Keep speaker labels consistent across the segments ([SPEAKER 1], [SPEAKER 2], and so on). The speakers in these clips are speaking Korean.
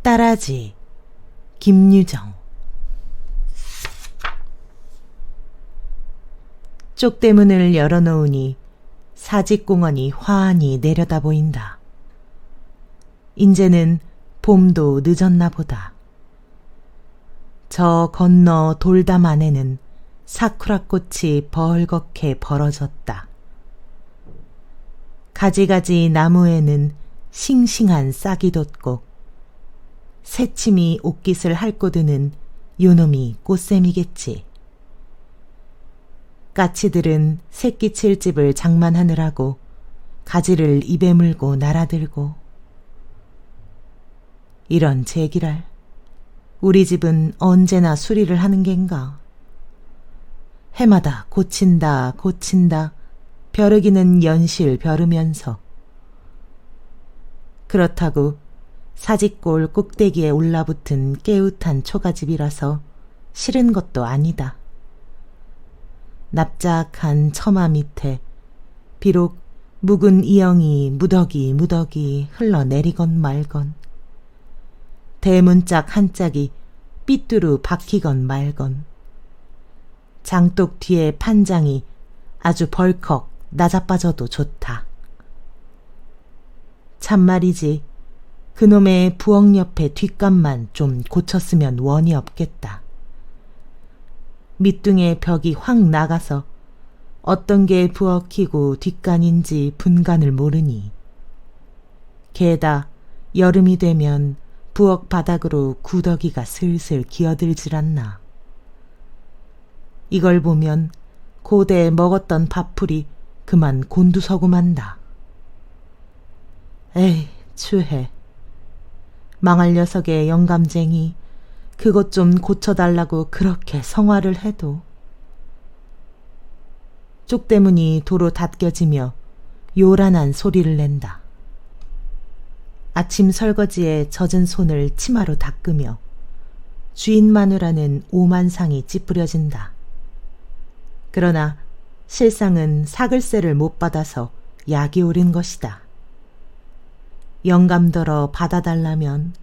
[SPEAKER 1] 따라지 김유정. 쪽대문을 열어놓으니 사직공원이 환히 내려다 보인다. 인제는 봄도 늦었나 보다. 저 건너 돌담 안에는 사쿠라꽃이 벌겋게 벌어졌다. 가지가지 나무에는 싱싱한 싹이 돋고 새침이 옷깃을 핥고드는 요놈이 꽃샘이겠지. 까치들은 새끼 칠집을 장만하느라고 가지를 입에 물고 날아들고. 이런 제기랄, 우리 집은 언제나 수리를 하는 겐가. 해마다 고친다 고친다 벼르기는 연실 벼르면서. 그렇다고 사직골 꼭대기에 올라붙은 깨웃한 초가집이라서 싫은 것도 아니다. 납작한 처마 밑에 비록 묵은 이영이 무더기 흘러내리건 말건, 대문짝 한 짝이 삐뚤어 박히건 말건, 장독 뒤에 판장이 아주 벌컥 나자빠져도 좋다. 참말이지, 그놈의 부엌 옆에 뒷간만 좀 고쳤으면 원이 없겠다. 밑둥의 벽이 확 나가서 어떤 게 부엌이고 뒷간인지 분간을 모르니, 게다 여름이 되면 부엌 바닥으로 구더기가 슬슬 기어들질 않나. 이걸 보면 고대 먹었던 밥풀이 그만 곤두서고만다. 에이, 추해. 망할 녀석의 영감쟁이 그것 좀 고쳐달라고 그렇게 성화를 해도. 쪽대문이 도로 닫겨지며 요란한 소리를 낸다. 아침 설거지에 젖은 손을 치마로 닦으며 주인 마누라는 오만상이 찌푸려진다. 그러나 실상은 사글세를 못 받아서 약이 오른 것이다. 영감더러 받아달라면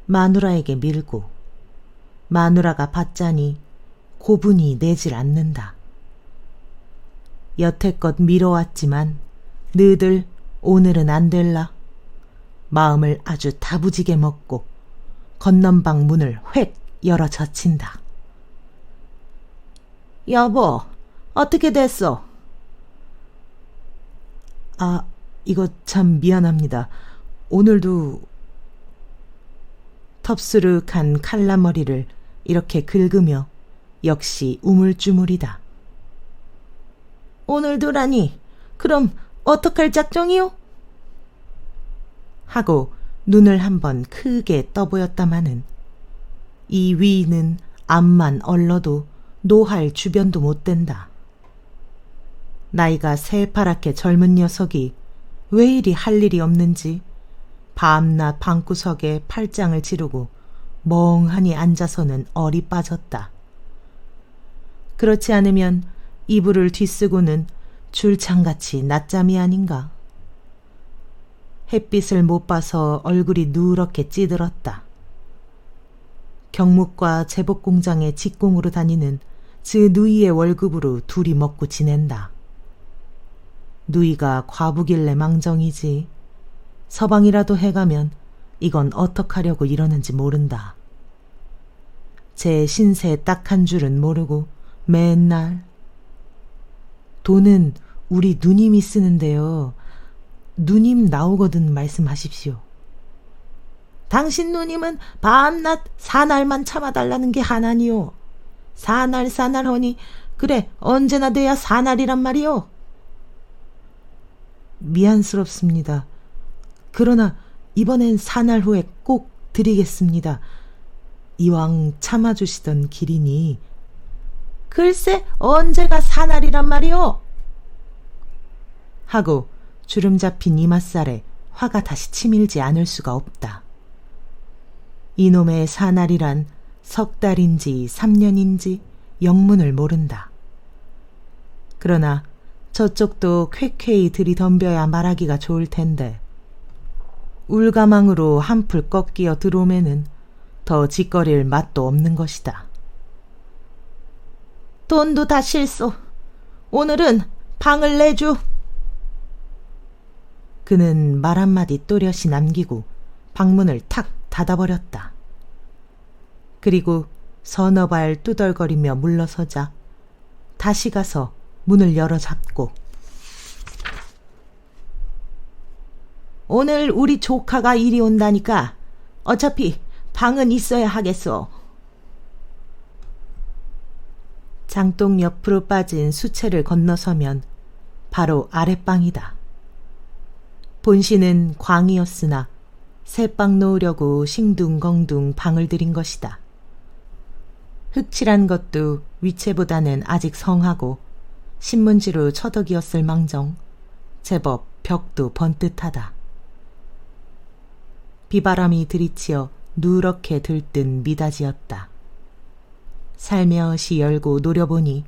[SPEAKER 1] 마누라에게 밀고, 마누라가 받자니 고분이 내질 않는다. 여태껏 미뤄왔지만 너희들 오늘은 안 될라. 마음을 아주 다부지게 먹고 건넌방 문을 획 열어 젖힌다. 여보, 어떻게 됐어? 아, 이거 참 미안합니다. 오늘도. 텁수룩한 칼라머리를 이렇게 긁으며 역시 우물쭈물이다. 오늘도라니, 그럼 어떡할 작정이요? 하고 눈을 한번 크게 떠보였다마는 이 위는 앞만 얼러도 노할 주변도 못 된다. 나이가 새파랗게 젊은 녀석이 왜 이리 할 일이 없는지 밤낮 방구석에 팔짱을 지르고 멍하니 앉아서는 얼이 빠졌다. 그렇지 않으면 이불을 뒤쓰고는 줄창같이 낮잠이 아닌가. 햇빛을 못 봐서 얼굴이 누렇게 찌들었다. 경묵과 제복공장에 직공으로 다니는 즈 누이의 월급으로 둘이 먹고 지낸다. 누이가 과부길래 망정이지 서방이라도 해가면 이건 어떡하려고 이러는지 모른다. 제 신세 딱 한 줄은 모르고 맨날 돈은 우리 누님이 쓰는데요. 누님 나오거든 말씀하십시오. 당신 누님은 밤낮 사날만 참아달라는 게 하나니요. 사날 하니 그래 언제나 돼야 사날이란 말이요. 미안스럽습니다. 그러나 이번엔 사날 후에 꼭 드리겠습니다. 이왕 참아주시던 길이니. 글쎄 언제가 사날이란 말이요. 하고 주름 잡힌 이맛살에 화가 다시 치밀지 않을 수가 없다. 이놈의 사날이란 석 달인지 3년인지 영문을 모른다. 그러나 저쪽도 쾌쾌히 들이덤벼야 말하기가 좋을 텐데 울가망으로 한풀 꺾이어 들어오면은 더 짓거릴 맛도 없는 것이다. 돈도 다 실소. 오늘은 방을 내주. 그는 말 한마디 또렷이 남기고 방문을 탁 닫아버렸다. 그리고 서너 발 뚜덜거리며 물러서자 다시 가서 문을 열어잡고 오늘 우리 조카가 이리 온다니까 어차피 방은 있어야 하겠소. 장독 옆으로 빠진 수채를 건너서면 바로 아랫방이다. 본시는 광이었으나 새방 놓으려고 싱둥벙둥 방을 들인 것이다. 흑칠한 것도 위채보다는 아직 성하고 신문지로 처덕이었을 망정 제법 벽도 번듯하다. 비바람이 들이치어 누렇게 들뜬 미닫이였다. 살며시 열고 노려보니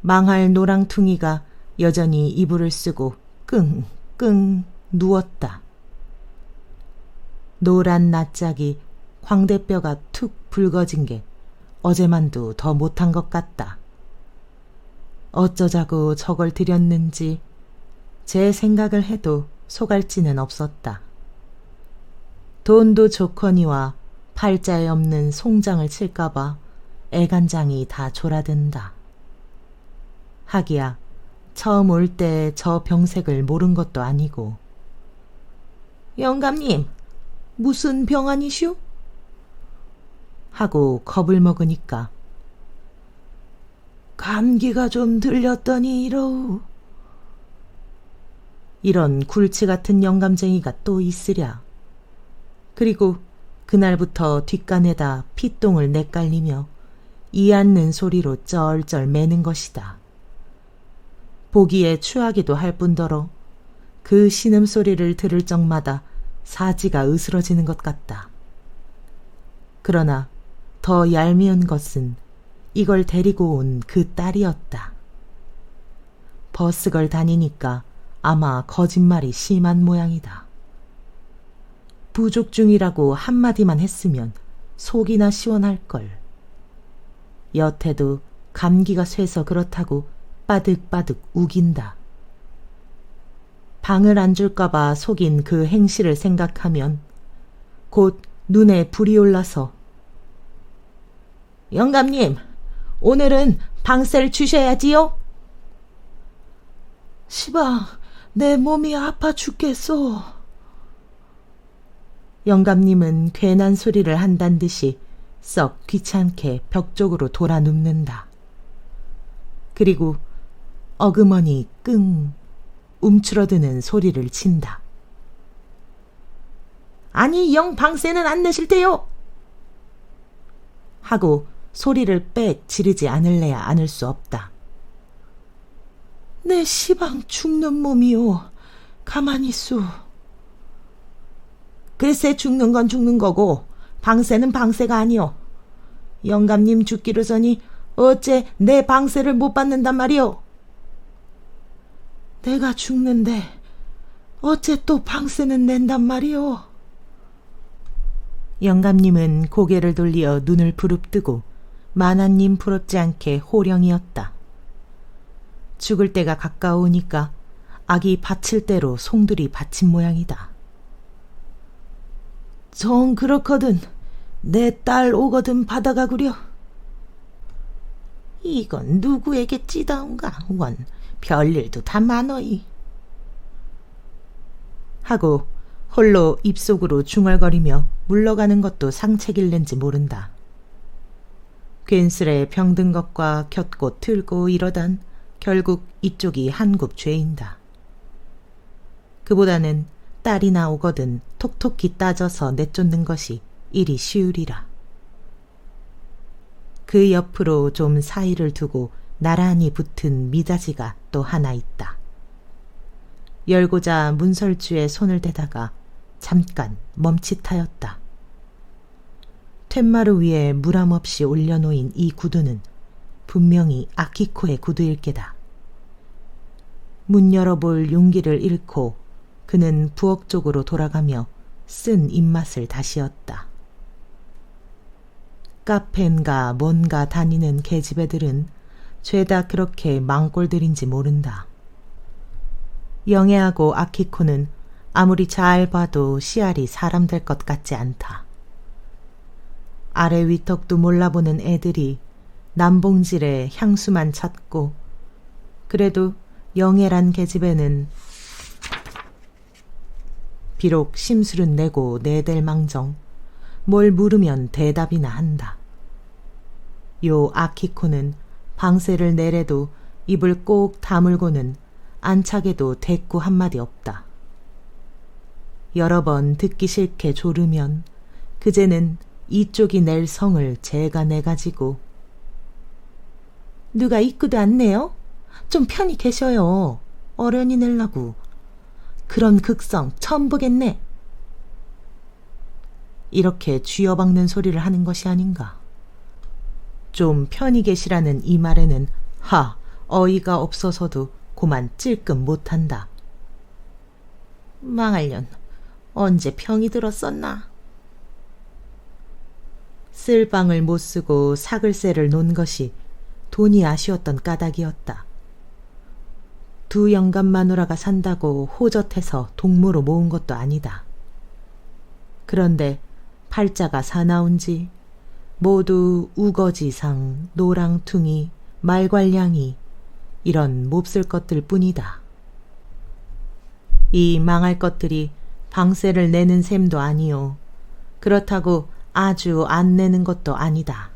[SPEAKER 1] 망할 노랑퉁이가 여전히 이불을 쓰고 끙끙 누웠다. 노란 낯짝이 광대뼈가 툭 붉어진 게 어제만도 더 못한 것 같다. 어쩌자고 저걸 들였는지 제 생각을 해도 속알지는 없었다. 돈도 좋거니와 팔자에 없는 송장을 칠까봐 애간장이 다 졸아든다. 하기야 처음 올 때 저 병색을 모른 것도 아니고. 영감님, 무슨 병아니슈? 하고 겁을 먹으니까 감기가 좀 들렸더니 이러우. 이런 굴치 같은 영감쟁이가 또 있으랴. 그리고 그날부터 뒷간에다 피똥을 내깔리며 이 않는 소리로 쩔쩔 매는 것이다. 보기에 추하기도 할 뿐더러 그 신음소리를 들을 적마다 사지가 으스러지는 것 같다. 그러나 더 얄미운 것은 이걸 데리고 온 그 딸이었다. 버스걸 다니니까 아마 거짓말이 심한 모양이다. 부족 중이라고 한마디만 했으면 속이나 시원할걸. 여태도 감기가 쇠서 그렇다고 빠득빠득 우긴다. 방을 안 줄까봐 속인 그 행실을 생각하면 곧 눈에 불이 올라서 영감님, 오늘은 방세를 주셔야지요. 시방, 내 몸이 아파 죽겠소. 영감님은 괜한 소리를 한단 듯이 썩 귀찮게 벽 쪽으로 돌아 눕는다. 그리고 어그머니 끙 움츠러드는 소리를 친다. 아니, 영 방세는 안 내실 테요. 하고 소리를 빽 지르지 않을래야 않을 수 없다. 내 시방 죽는 몸이요. 가만히 있소. 글쎄, 죽는 건 죽는 거고 방세는 방세가 아니오. 영감님 죽기로서니 어째 내 방세를 못 받는단 말이오. 내가 죽는데 어째 또 방세는 낸단 말이오. 영감님은 고개를 돌리어 눈을 부릅뜨고 만화님 부럽지 않게 호령이었다. 죽을 때가 가까우니까 아기 바칠 대로 송두리 바친 모양이다. 정 그렇거든 내 딸 오거든 받아가구려. 이건 누구에게 찌다운가. 원 별일도 다 많어이. 하고 홀로 입속으로 중얼거리며 물러가는 것도 상책일는지 모른다. 괜스레 병든 것과 곁고 틀고 이러단 결국 이쪽이 한굽 죄인다. 그보다는 딸이나 오거든 톡톡히 따져서 내쫓는 것이 이리 쉬우리라. 그 옆으로 좀 사이를 두고 나란히 붙은 미닫이가 또 하나 있다. 열고자 문설주에 손을 대다가 잠깐 멈칫하였다. 툇마루 위에 무람없이 올려놓인 이 구두는 분명히 아키코의 구두일 게다. 문 열어볼 용기를 잃고 그는 부엌 쪽으로 돌아가며 쓴 입맛을 다시었다. 카페인가 뭔가 다니는 계집애들은 죄다 그렇게 망골들인지 모른다. 영애하고 아키코는 아무리 잘 봐도 씨알이 사람 될 것 같지 않다. 아래 위턱도 몰라보는 애들이 남봉질에 향수만 찾고, 그래도 영애란 계집애는 비록 심술은 내고 내댈 망정 뭘 물으면 대답이나 한다. 요 아키코는 방세를 내래도 입을 꼭 다물고는 안착에도 대꾸 한마디 없다. 여러 번 듣기 싫게 조르면 그제는 이쪽이 낼 성을 제가 내가지고 누가 입구도 안 내요? 좀 편히 계셔요. 어련히 내려고. 그런 극성 처음 보겠네. 이렇게 쥐어박는 소리를 하는 것이 아닌가. 좀 편히 계시라는 이 말에는 어이가 없어서도 고만 찔끔 못한다. 망할년, 언제 병이 들었었나? 쓸 방을 못 쓰고 사글세를 놓은 것이 돈이 아쉬웠던 까닭이었다. 2 영감 마누라가 산다고 호젓해서 동무로 모은 것도 아니다. 그런데 팔자가 사나운지 모두 우거지상, 노랑퉁이, 말괄량이 이런 몹쓸 것들 뿐이다. 이 망할 것들이 방세를 내는 셈도 아니요. 그렇다고 아주 안 내는 것도 아니다.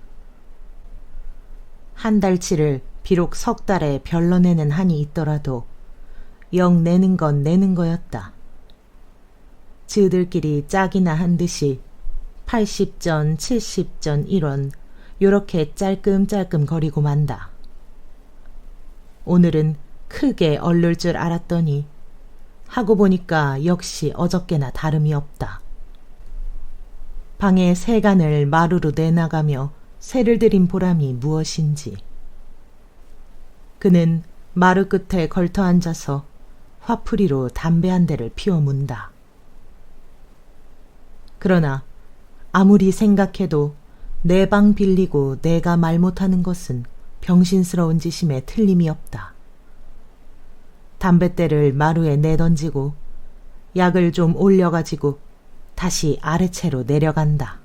[SPEAKER 1] 한 달치를 비록 3달에 별로 내는 한이 있더라도 영 내는 건 내는 거였다. 즈들끼리 짝이나 한 듯이 80전, 70전 1원 요렇게 짤끔짤끔 거리고 만다. 오늘은 크게 얼를 줄 알았더니 하고 보니까 역시 어저께나 다름이 없다. 방에 세간을 마루로 내나가며 새를 들인 보람이 무엇인지. 그는 마루 끝에 걸터 앉아서 화풀이로 담배 한 대를 피워 문다. 그러나 아무리 생각해도 내 방 빌리고 내가 말 못하는 것은 병신스러운 짓임에 틀림이 없다. 담뱃대를 마루에 내던지고 약을 좀 올려가지고 다시 아래채로 내려간다.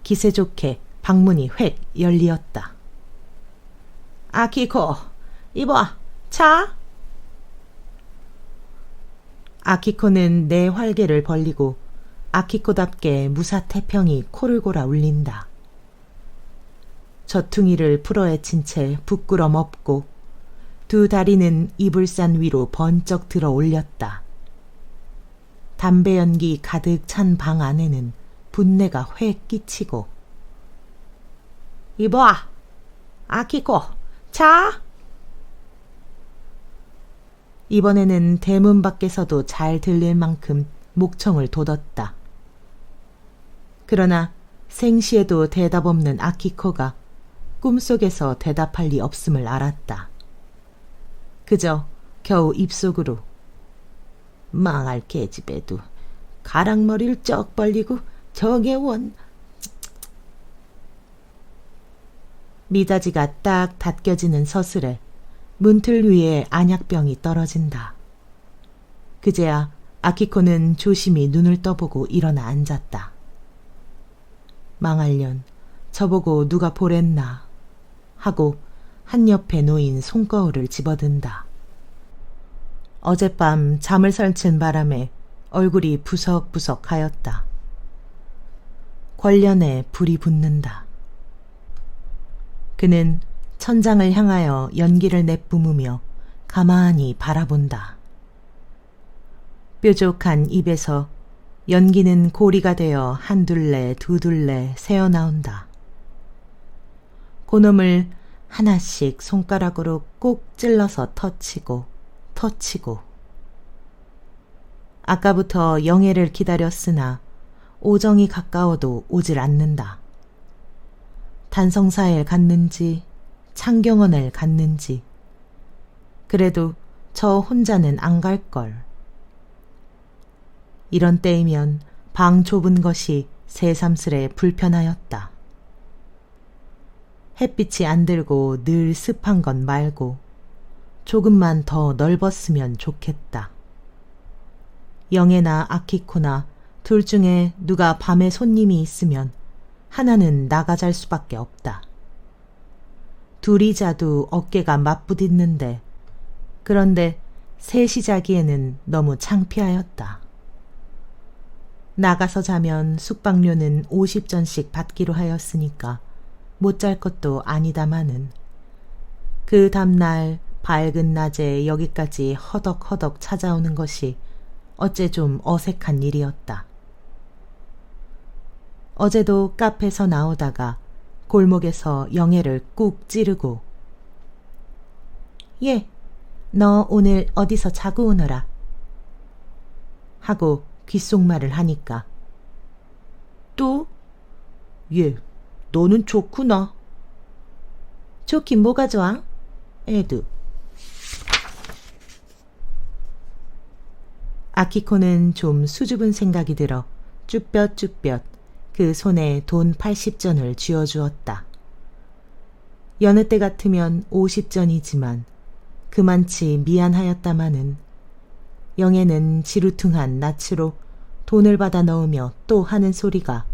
[SPEAKER 1] 기세 좋게 방문이 획 열리었다. 아키코, 이봐, 차? 아키코는 내 활개를 벌리고 아키코답게 무사태평이 코를 골아 울린다. 젖퉁이를 풀어헤친 채 부끄럼 업고 2 다리는 이불산 위로 번쩍 들어 올렸다. 담배 연기 가득 찬 방 안에는 분내가 획 끼치고 이봐, 아키코, 자! 이번에는 대문 밖에서도 잘 들릴 만큼 목청을 돋았다. 그러나 생시에도 대답 없는 아키코가 꿈속에서 대답할 리 없음을 알았다. 그저 겨우 입속으로 망할 계집애도 가랑머리를 쩍 벌리고 저게 원 미닫이가 딱 닫혀지는 서슬에 문틀 위에 안약병이 떨어진다. 그제야 아키코는 조심히 눈을 떠보고 일어나 앉았다. 망할년, 저보고 누가 보랬나 하고 한 옆에 놓인 손거울을 집어든다. 어젯밤 잠을 설친 바람에 얼굴이 부석부석하였다. 권련에 불이 붙는다. 그는 천장을 향하여 연기를 내뿜으며 가만히 바라본다. 뾰족한 입에서 연기는 고리가 되어 한 둘레 두 둘레 새어나온다. 그놈을 하나씩 손가락으로 꼭 찔러서 터치고 터치고. 아까부터 영애를 기다렸으나 오정이 가까워도 오질 않는다. 단성사에 갔는지 창경원을 갔는지 그래도 저 혼자는 안 갈걸. 이런 때이면 방 좁은 것이 새삼스레 불편하였다. 햇빛이 안 들고 늘 습한 건 말고 조금만 더 넓었으면 좋겠다. 영애나 아키코나 둘 중에 누가 밤에 손님이 있으면 하나는 나가 잘 수밖에 없다. 둘이 자도 어깨가 맞부딪는데 그런데 셋이 자기에는 너무 창피하였다. 나가서 자면 숙박료는 50전씩 받기로 하였으니까 못 잘 것도 아니다마는 그 다음날 밝은 낮에 여기까지 허덕허덕 찾아오는 것이 어째 좀 어색한 일이었다. 어제도 카페에서 나오다가 골목에서 영애를 꾹 찌르고 예, 너 오늘 어디서 자고 오너라 하고 귓속말을 하니까 또? 예, 너는 좋구나. 좋긴 뭐가 좋아? 애도. 아키코는 좀 수줍은 생각이 들어 쭈뼛쭈뼛 그 손에 돈 80전을 쥐어주었다. 여느 때 같으면 50전이지만 그만치 미안하였다마는 영애는 지루퉁한 낯으로 돈을 받아 넣으며 또 하는 소리가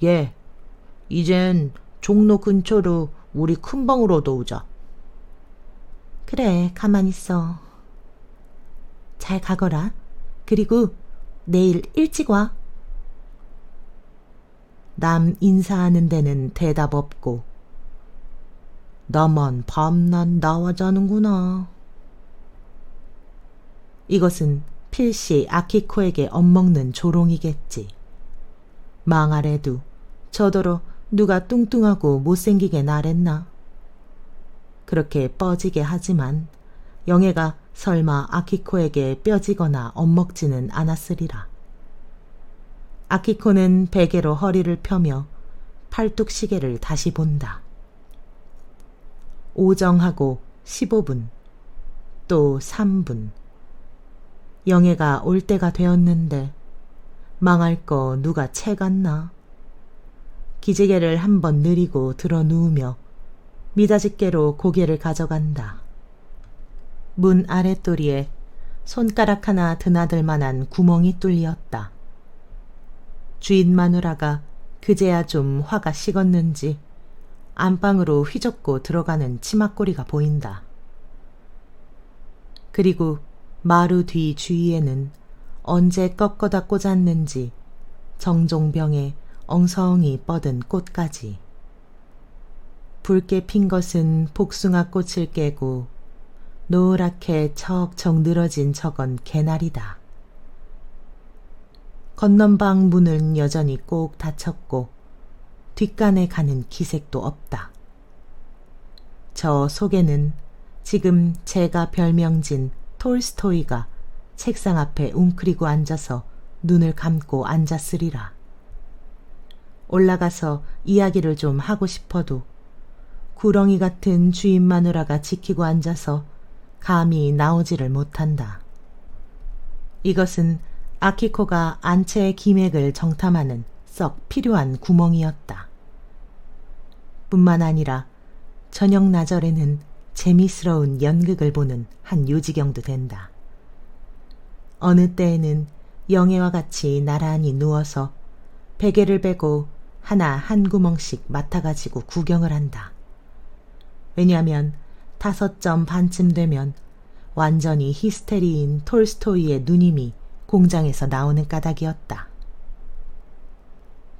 [SPEAKER 1] 예, 이젠 종로 근처로 우리 큰방으로 넣으자. 그래, 가만 있어. 잘 가거라. 그리고 내일 일찍 와. 남 인사하는 데는 대답 없고 나만 밤낮 나와 자는구나. 이것은 필시 아키코에게 엿먹는 조롱이겠지. 망하래도 저더러 누가 뚱뚱하고 못생기게 나랬나. 그렇게 뻐지게 하지만 영애가 설마 아키코에게 뼈지거나 엿먹지는 않았으리라. 아키코는 베개로 허리를 펴며 팔뚝시계를 다시 본다. 오정하고 15분, 또 3분. 영애가 올 때가 되었는데 망할 거 누가 채 갔나. 기지개를 한번 느리고 들어 누우며 미닫이깨로 고개를 가져간다. 문 아랫도리에 손가락 하나 드나들 만한 구멍이 뚫렸다. 주인 마누라가 그제야 좀 화가 식었는지 안방으로 휘젓고 들어가는 치맛꼬리가 보인다. 그리고 마루 뒤 주위에는 언제 꺾어다 꽂았는지 정종병에 엉성이 뻗은 꽃까지. 붉게 핀 것은 복숭아 꽃을 깨고 노랗게 척척 늘어진 저건 개나리다. 건넌방 문은 여전히 꼭 닫혔고 뒷간에 가는 기색도 없다. 저 속에는 지금 제가 별명진 톨스토이가 책상 앞에 웅크리고 앉아서 눈을 감고 앉았으리라. 올라가서 이야기를 좀 하고 싶어도 구렁이 같은 주인 마누라가 지키고 앉아서 감히 나오지를 못한다. 이것은 아키코가 안채의 기맥을 정탐하는 썩 필요한 구멍이었다. 뿐만 아니라 저녁 나절에는 재미스러운 연극을 보는 한 요지경도 된다. 어느 때에는 영애와 같이 나란히 누워서 베개를 베고 하나 한 구멍씩 맡아가지고 구경을 한다. 왜냐하면 5점 반쯤 되면 완전히 히스테리인 톨스토이의 누님이 공장에서 나오는 까닭이었다.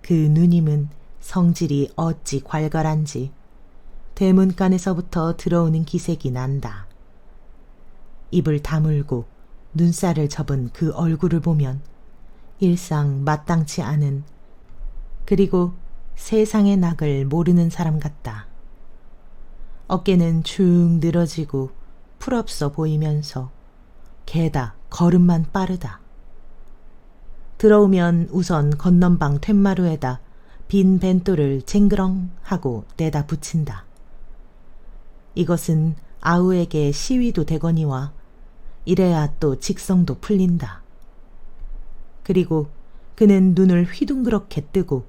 [SPEAKER 1] 그 누님은 성질이 어찌 괄괄한지 대문간에서부터 들어오는 기색이 난다. 입을 다물고 눈살을 접은 그 얼굴을 보면 일상 마땅치 않은, 그리고 세상의 낙을 모르는 사람 같다. 어깨는 쭉 늘어지고 풀없어 보이면서 게다 걸음만 빠르다. 들어오면 우선 건넌방 툇마루에다 빈 벤또를 쟁그렁 하고 내다 붙인다. 이것은 아우에게 시위도 되거니와 이래야 또 직성도 풀린다. 그리고 그는 눈을 휘둥그렇게 뜨고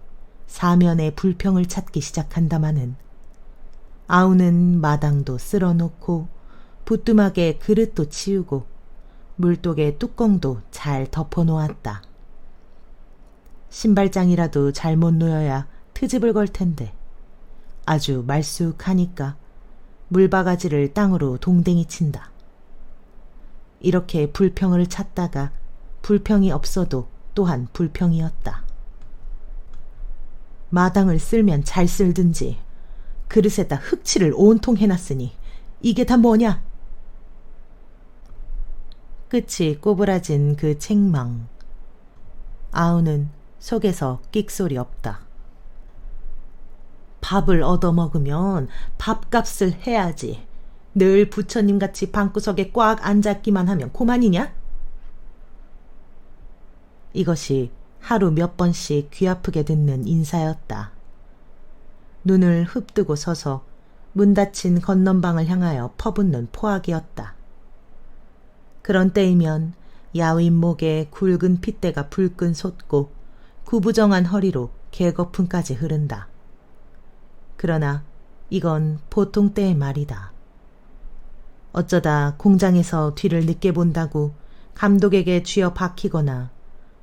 [SPEAKER 1] 사면의 불평을 찾기 시작한다마는 아우는 마당도 쓸어놓고 부뚜막에 그릇도 치우고 물독의 뚜껑도 잘 덮어놓았다. 신발장이라도 잘못 놓여야 트집을 걸 텐데 아주 말쑥하니까 물바가지를 땅으로 동댕이 친다. 이렇게 불평을 찾다가 불평이 없어도 또한 불평이었다. 마당을 쓸면 잘 쓸든지 그릇에다 흙칠을 온통 해놨으니 이게 다 뭐냐? 끝이 꼬부라진 그 책망. 아우는 속에서 끽소리 없다. 밥을 얻어먹으면 밥값을 해야지. 늘 부처님같이 방구석에 꽉 앉았기만 하면 고만이냐? 이것이 하루 몇 번씩 귀 아프게 듣는 인사였다. 눈을 흡뜨고 서서 문 닫힌 건넌방을 향하여 퍼붓는 포악이었다. 그런 때이면 야윈목에 굵은 핏대가 불끈 솟고 구부정한 허리로 개거품까지 흐른다. 그러나 이건 보통 때의 말이다. 어쩌다 공장에서 뒤를 늦게 본다고 감독에게 쥐어 박히거나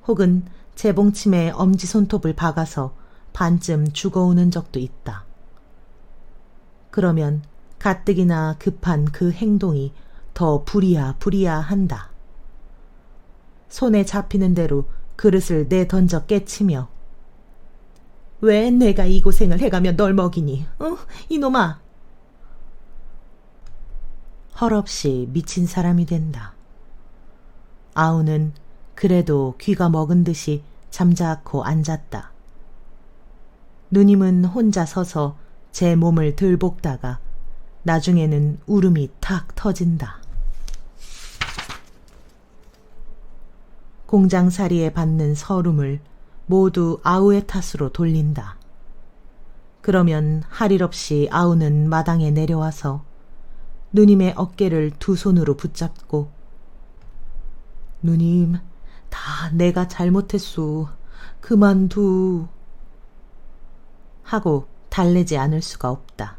[SPEAKER 1] 혹은 재봉침에 엄지손톱을 박아서 반쯤 죽어오는 적도 있다. 그러면 가뜩이나 급한 그 행동이 더 부리야 한다. 손에 잡히는 대로 그릇을 내던져 깨치며 왜 내가 이 고생을 해가며 널 먹이니? 이놈아! 헐없이 미친 사람이 된다. 아우는 그래도 귀가 먹은 듯이 잠자코 앉았다. 누님은 혼자 서서 제 몸을 들볶다가 나중에는 울음이 탁 터진다. 공장살이에 받는 서름을 모두 아우의 탓으로 돌린다. 그러면 할 일 없이 아우는 마당에 내려와서 누님의 어깨를 두 손으로 붙잡고 누님, 다 내가 잘못했소. 그만두. 하고 달래지 않을 수가 없다.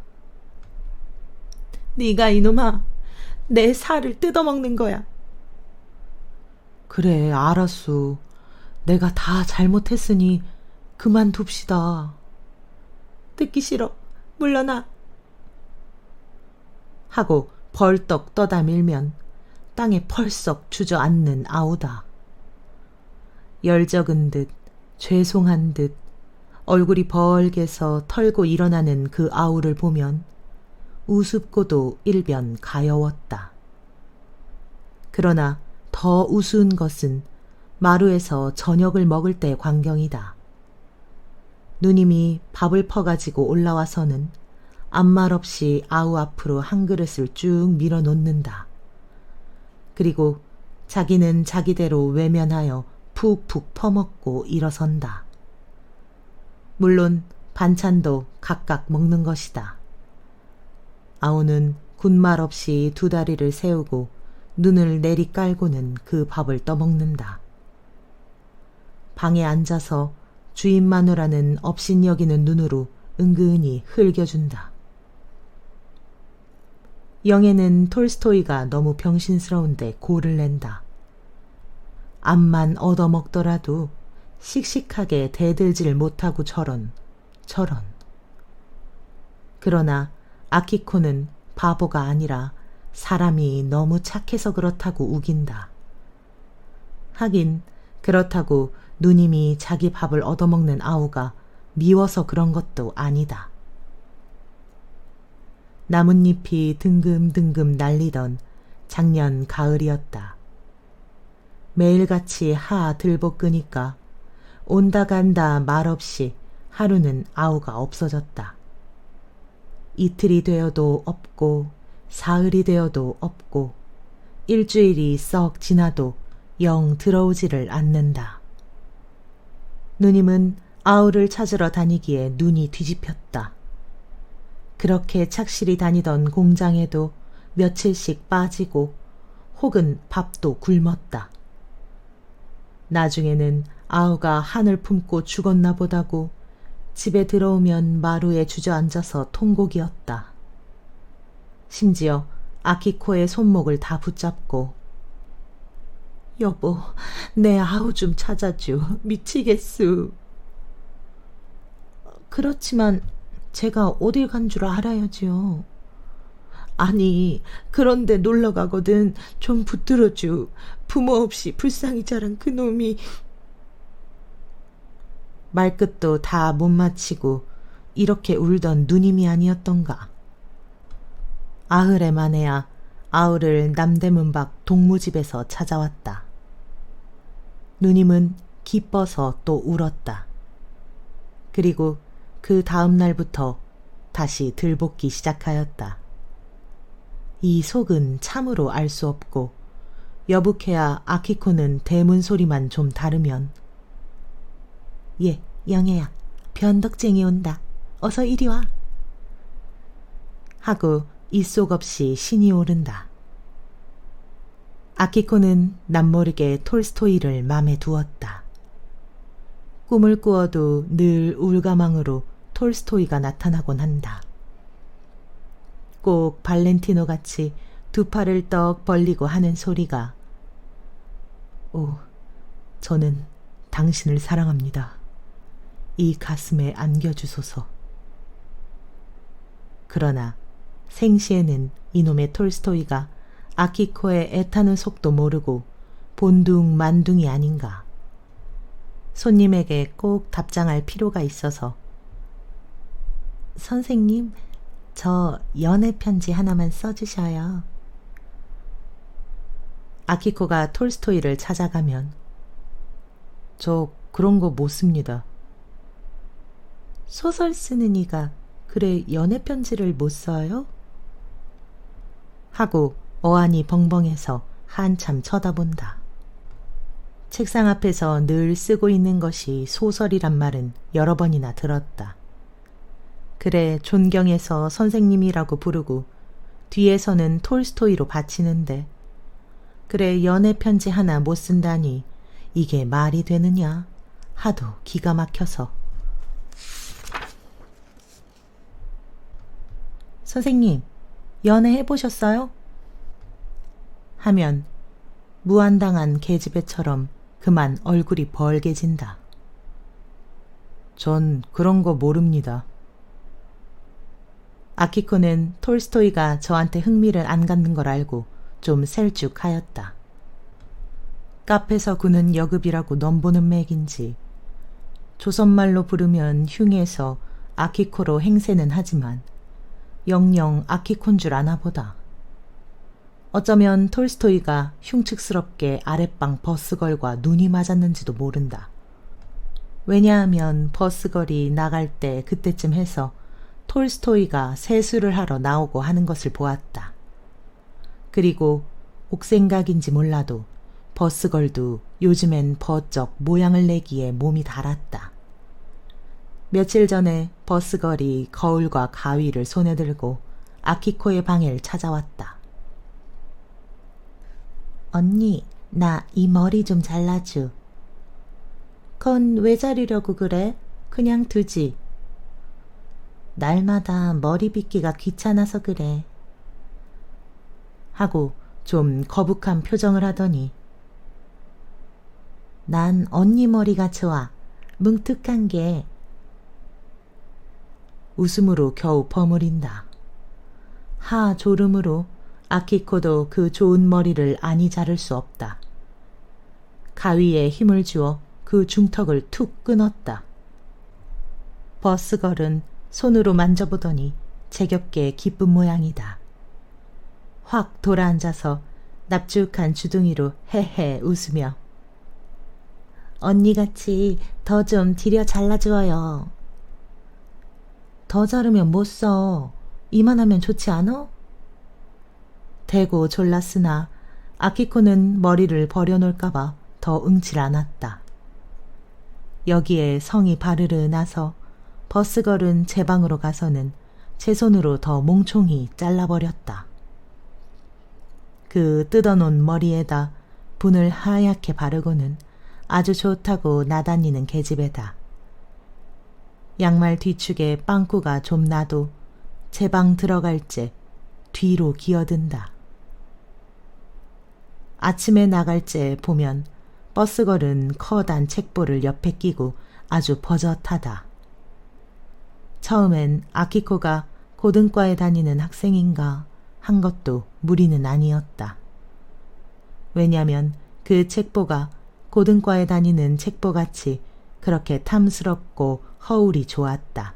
[SPEAKER 1] 네가 이놈아, 내 살을 뜯어먹는 거야. 그래, 알았소. 내가 다 잘못했으니 그만둡시다. 듣기 싫어. 물러나. 하고 벌떡 떠다 밀면 땅에 펄썩 주저앉는 아우다. 열적은 듯 죄송한 듯 얼굴이 벌게서 털고 일어나는 그 아우를 보면 우습고도 일변 가여웠다. 그러나 더 우스운 것은 마루에서 저녁을 먹을 때 광경이다. 누님이 밥을 퍼가지고 올라와서는 아무 말 없이 아우 앞으로 한 그릇을 쭉 밀어놓는다. 그리고 자기는 자기대로 외면하여 푹푹 퍼먹고 일어선다. 물론 반찬도 각각 먹는 것이다. 아우는 군말 없이 두 다리를 세우고 눈을 내리 깔고는 그 밥을 떠먹는다. 방에 앉아서 주인 마누라는 업신여기는 눈으로 은근히 흘겨준다. 영애는 톨스토이가 너무 병신스러운데 고를 낸다. 암만 얻어먹더라도 씩씩하게 대들질 못하고 저런. 그러나 아키코는 바보가 아니라 사람이 너무 착해서 그렇다고 우긴다. 하긴 그렇다고 누님이 자기 밥을 얻어먹는 아우가 미워서 그런 것도 아니다. 나뭇잎이 등금등금 날리던 작년 가을이었다. 매일같이 하 들볶으니까 온다 간다 말없이 하루는 아우가 없어졌다. 이틀이 되어도 없고 사흘이 되어도 없고 일주일이 썩 지나도 영 들어오지를 않는다. 누님은 아우를 찾으러 다니기에 눈이 뒤집혔다. 그렇게 착실히 다니던 공장에도 며칠씩 빠지고 혹은 밥도 굶었다. 나중에는 아우가 한을 품고 죽었나 보다고 집에 들어오면 마루에 주저앉아서 통곡이었다. 심지어 아키코의 손목을 다 붙잡고 여보, 내 아우 좀 찾아줘. 미치겠수. 그렇지만 제가 어딜 간 줄 알아야지요. 아니, 그런데 놀러 가거든. 좀 붙들어줘. 부모 없이 불쌍히 자란 그놈이. 말끝도 다 못 마치고 이렇게 울던 누님이 아니었던가. 아흘에 만에야 아우를 남대문 밖 동무집에서 찾아왔다. 누님은 기뻐서 또 울었다. 그리고 그 다음 날부터 다시 들볶기 시작하였다. 이 속은 참으로 알 수 없고 여북해야 아키코는 대문 소리만 좀 다르면 예, 영애야, 변덕쟁이 온다. 어서 이리 와. 하고 입속 없이 신이 오른다. 아키코는 남모르게 톨스토이를 맘에 두었다. 꿈을 꾸어도 늘 울가망으로 톨스토이가 나타나곤 한다. 꼭 발렌티노 같이 두 팔을 떡 벌리고 하는 소리가 오, 저는 당신을 사랑합니다. 이 가슴에 안겨주소서. 그러나 생시에는 이놈의 톨스토이가 아키코의 애타는 속도 모르고 본둥만둥이 아닌가. 손님에게 꼭 답장할 필요가 있어서 선생님, 저 연애 편지 하나만 써주셔요. 아키코가 톨스토이를 찾아가면 저 그런 거 못 씁니다. 소설 쓰는 이가 그래 연애 편지를 못 써요? 하고 어안이 벙벙해서 한참 쳐다본다. 책상 앞에서 늘 쓰고 있는 것이 소설이란 말은 여러 번이나 들었다. 그래 존경해서 선생님이라고 부르고 뒤에서는 톨스토이로 바치는데 그래 연애 편지 하나 못 쓴다니 이게 말이 되느냐 하도 기가 막혀서 선생님, 연애해보셨어요? 하면 무안당한 계집애처럼 그만 얼굴이 벌게진다. 전 그런 거 모릅니다. 아키코는 톨스토이가 저한테 흥미를 안 갖는 걸 알고 좀 셀쭉하였다. 카페에서 구는 여급이라고 넘보는 맥인지 조선말로 부르면 흉해서 아키코로 행세는 하지만 영영 아키콘 줄 아나보다. 어쩌면 톨스토이가 흉측스럽게 아랫방 버스걸과 눈이 맞았는지도 모른다. 왜냐하면 버스걸이 나갈 때 그때쯤 해서 톨스토이가 세수를 하러 나오고 하는 것을 보았다. 그리고 옥생각인지 몰라도 버스걸도 요즘엔 버쩍 모양을 내기에 몸이 달았다. 며칠 전에 버스걸이 거울과 가위를 손에 들고 아키코의 방을 찾아왔다. 언니, 나 이 머리 좀 잘라줘. 그건 왜 자르려고 그래? 그냥 두지. 날마다 머리 빗기가 귀찮아서 그래. 하고 좀 거북한 표정을 하더니 난 언니 머리가 좋아. 뭉툭한 게. 웃음으로 겨우 버무린다. 하 졸음으로 아키코도 그 좋은 머리를 아니 자를 수 없다. 가위에 힘을 주어 그 중턱을 툭 끊었다. 버스걸은 손으로 만져보더니 제겹게 기쁜 모양이다. 확 돌아앉아서 납죽한 주둥이로 헤헤 웃으며 언니같이 더 좀 들여 잘라주어요. 더 자르면 못 써. 이만하면 좋지 않어? 대고 졸랐으나 아키코는 머리를 버려놓을까봐 더 응칠 않았다. 여기에 성이 바르르 나서 버스걸은 제 방으로 가서는 제 손으로 더 몽총히 잘라버렸다. 그 뜯어놓은 머리에다 분을 하얗게 바르고는 아주 좋다고 나다니는 계집애다. 양말 뒤축에 빵꾸가 좀 나도 제 방 들어갈 째 뒤로 기어든다. 아침에 나갈 때 보면 버스걸은 커다란 책보를 옆에 끼고 아주 버젓하다. 처음엔 아키코가 고등과에 다니는 학생인가 한 것도 무리는 아니었다. 왜냐면 그 책보가 고등과에 다니는 책보같이 그렇게 탐스럽고 허울이 좋았다.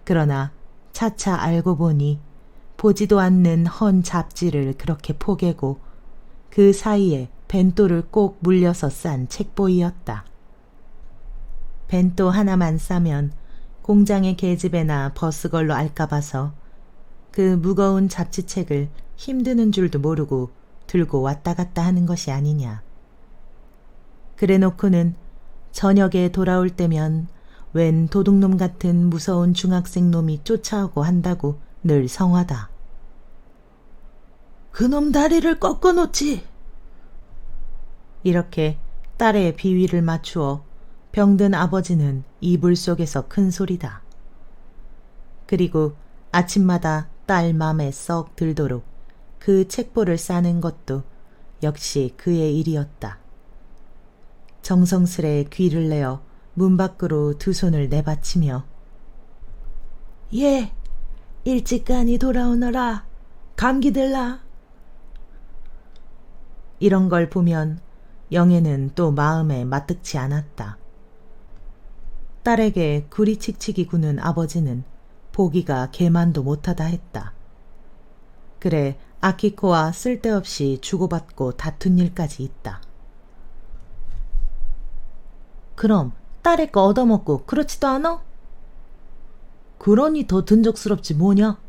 [SPEAKER 1] 그러나 차차 알고 보니 보지도 않는 헌 잡지를 그렇게 포개고 그 사이에 벤또를 꼭 물려서 싼 책보이었다. 벤또 하나만 싸면 공장의 계집애나 버스걸로 알까봐서 그 무거운 잡지책을 힘드는 줄도 모르고 들고 왔다 갔다 하는 것이 아니냐. 그래놓고는 저녁에 돌아올 때면 웬 도둑놈 같은 무서운 중학생 놈이 쫓아오고 한다고 늘 성화다. 그놈 다리를 꺾어놓지. 이렇게 딸의 비위를 맞추어 병든 아버지는 이불 속에서 큰 소리다. 그리고 아침마다 딸 맘에 썩 들도록 그 책보를 싸는 것도 역시 그의 일이었다. 정성스레 귀를 내어 문 밖으로 두 손을 내받치며 예, 일찍가니 돌아오너라. 감기 들라. 이런 걸 보면 영애는 또 마음에 맞득치 않았다. 딸에게 구리칙칙이 구는 아버지는 보기가 개만도 못하다 했다. 그래 아키코와 쓸데없이 주고받고 다툰 일까지 있다. 그럼 딸의 거 얻어먹고 그렇지도 않아? 그러니 더 든적스럽지 뭐냐?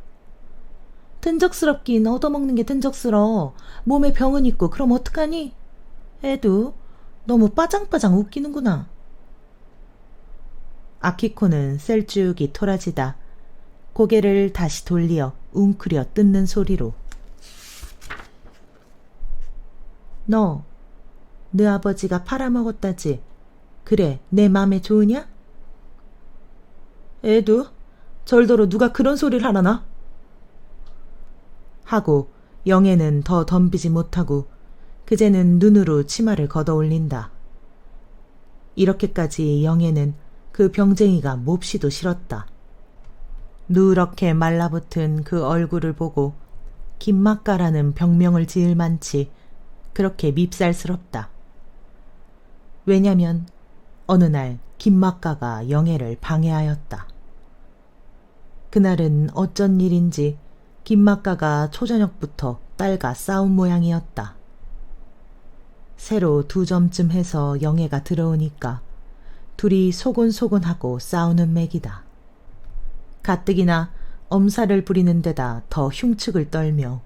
[SPEAKER 1] 든적스럽긴 얻어먹는 게 든적스러워. 몸에 병은 있고 그럼 어떡하니? 애도 너무 빠장빠장 웃기는구나. 아키코는 셀쭉이 토라지다 고개를 다시 돌리어 웅크려 뜯는 소리로 너, 네 아버지가 팔아먹었다지. 그래, 내 맘에 좋으냐? 애도 절더러 누가 그런 소리를 하라나? 하고 영애는 더 덤비지 못하고 그제는 눈으로 치마를 걷어올린다. 이렇게까지 영애는 그 병쟁이가 몹시도 싫었다. 누렇게 말라붙은 그 얼굴을 보고 김막가라는 병명을 지을 만치 그렇게 밉살스럽다. 왜냐면 어느 날 김막가가 영애를 방해하였다. 그날은 어쩐 일인지 김막가가 초저녁부터 딸과 싸운 모양이었다. 새로 2점쯤 해서 영애가 들어오니까 둘이 소곤소곤하고 싸우는 맥이다. 가뜩이나 엄살을 부리는 데다 더 흉측을 떨며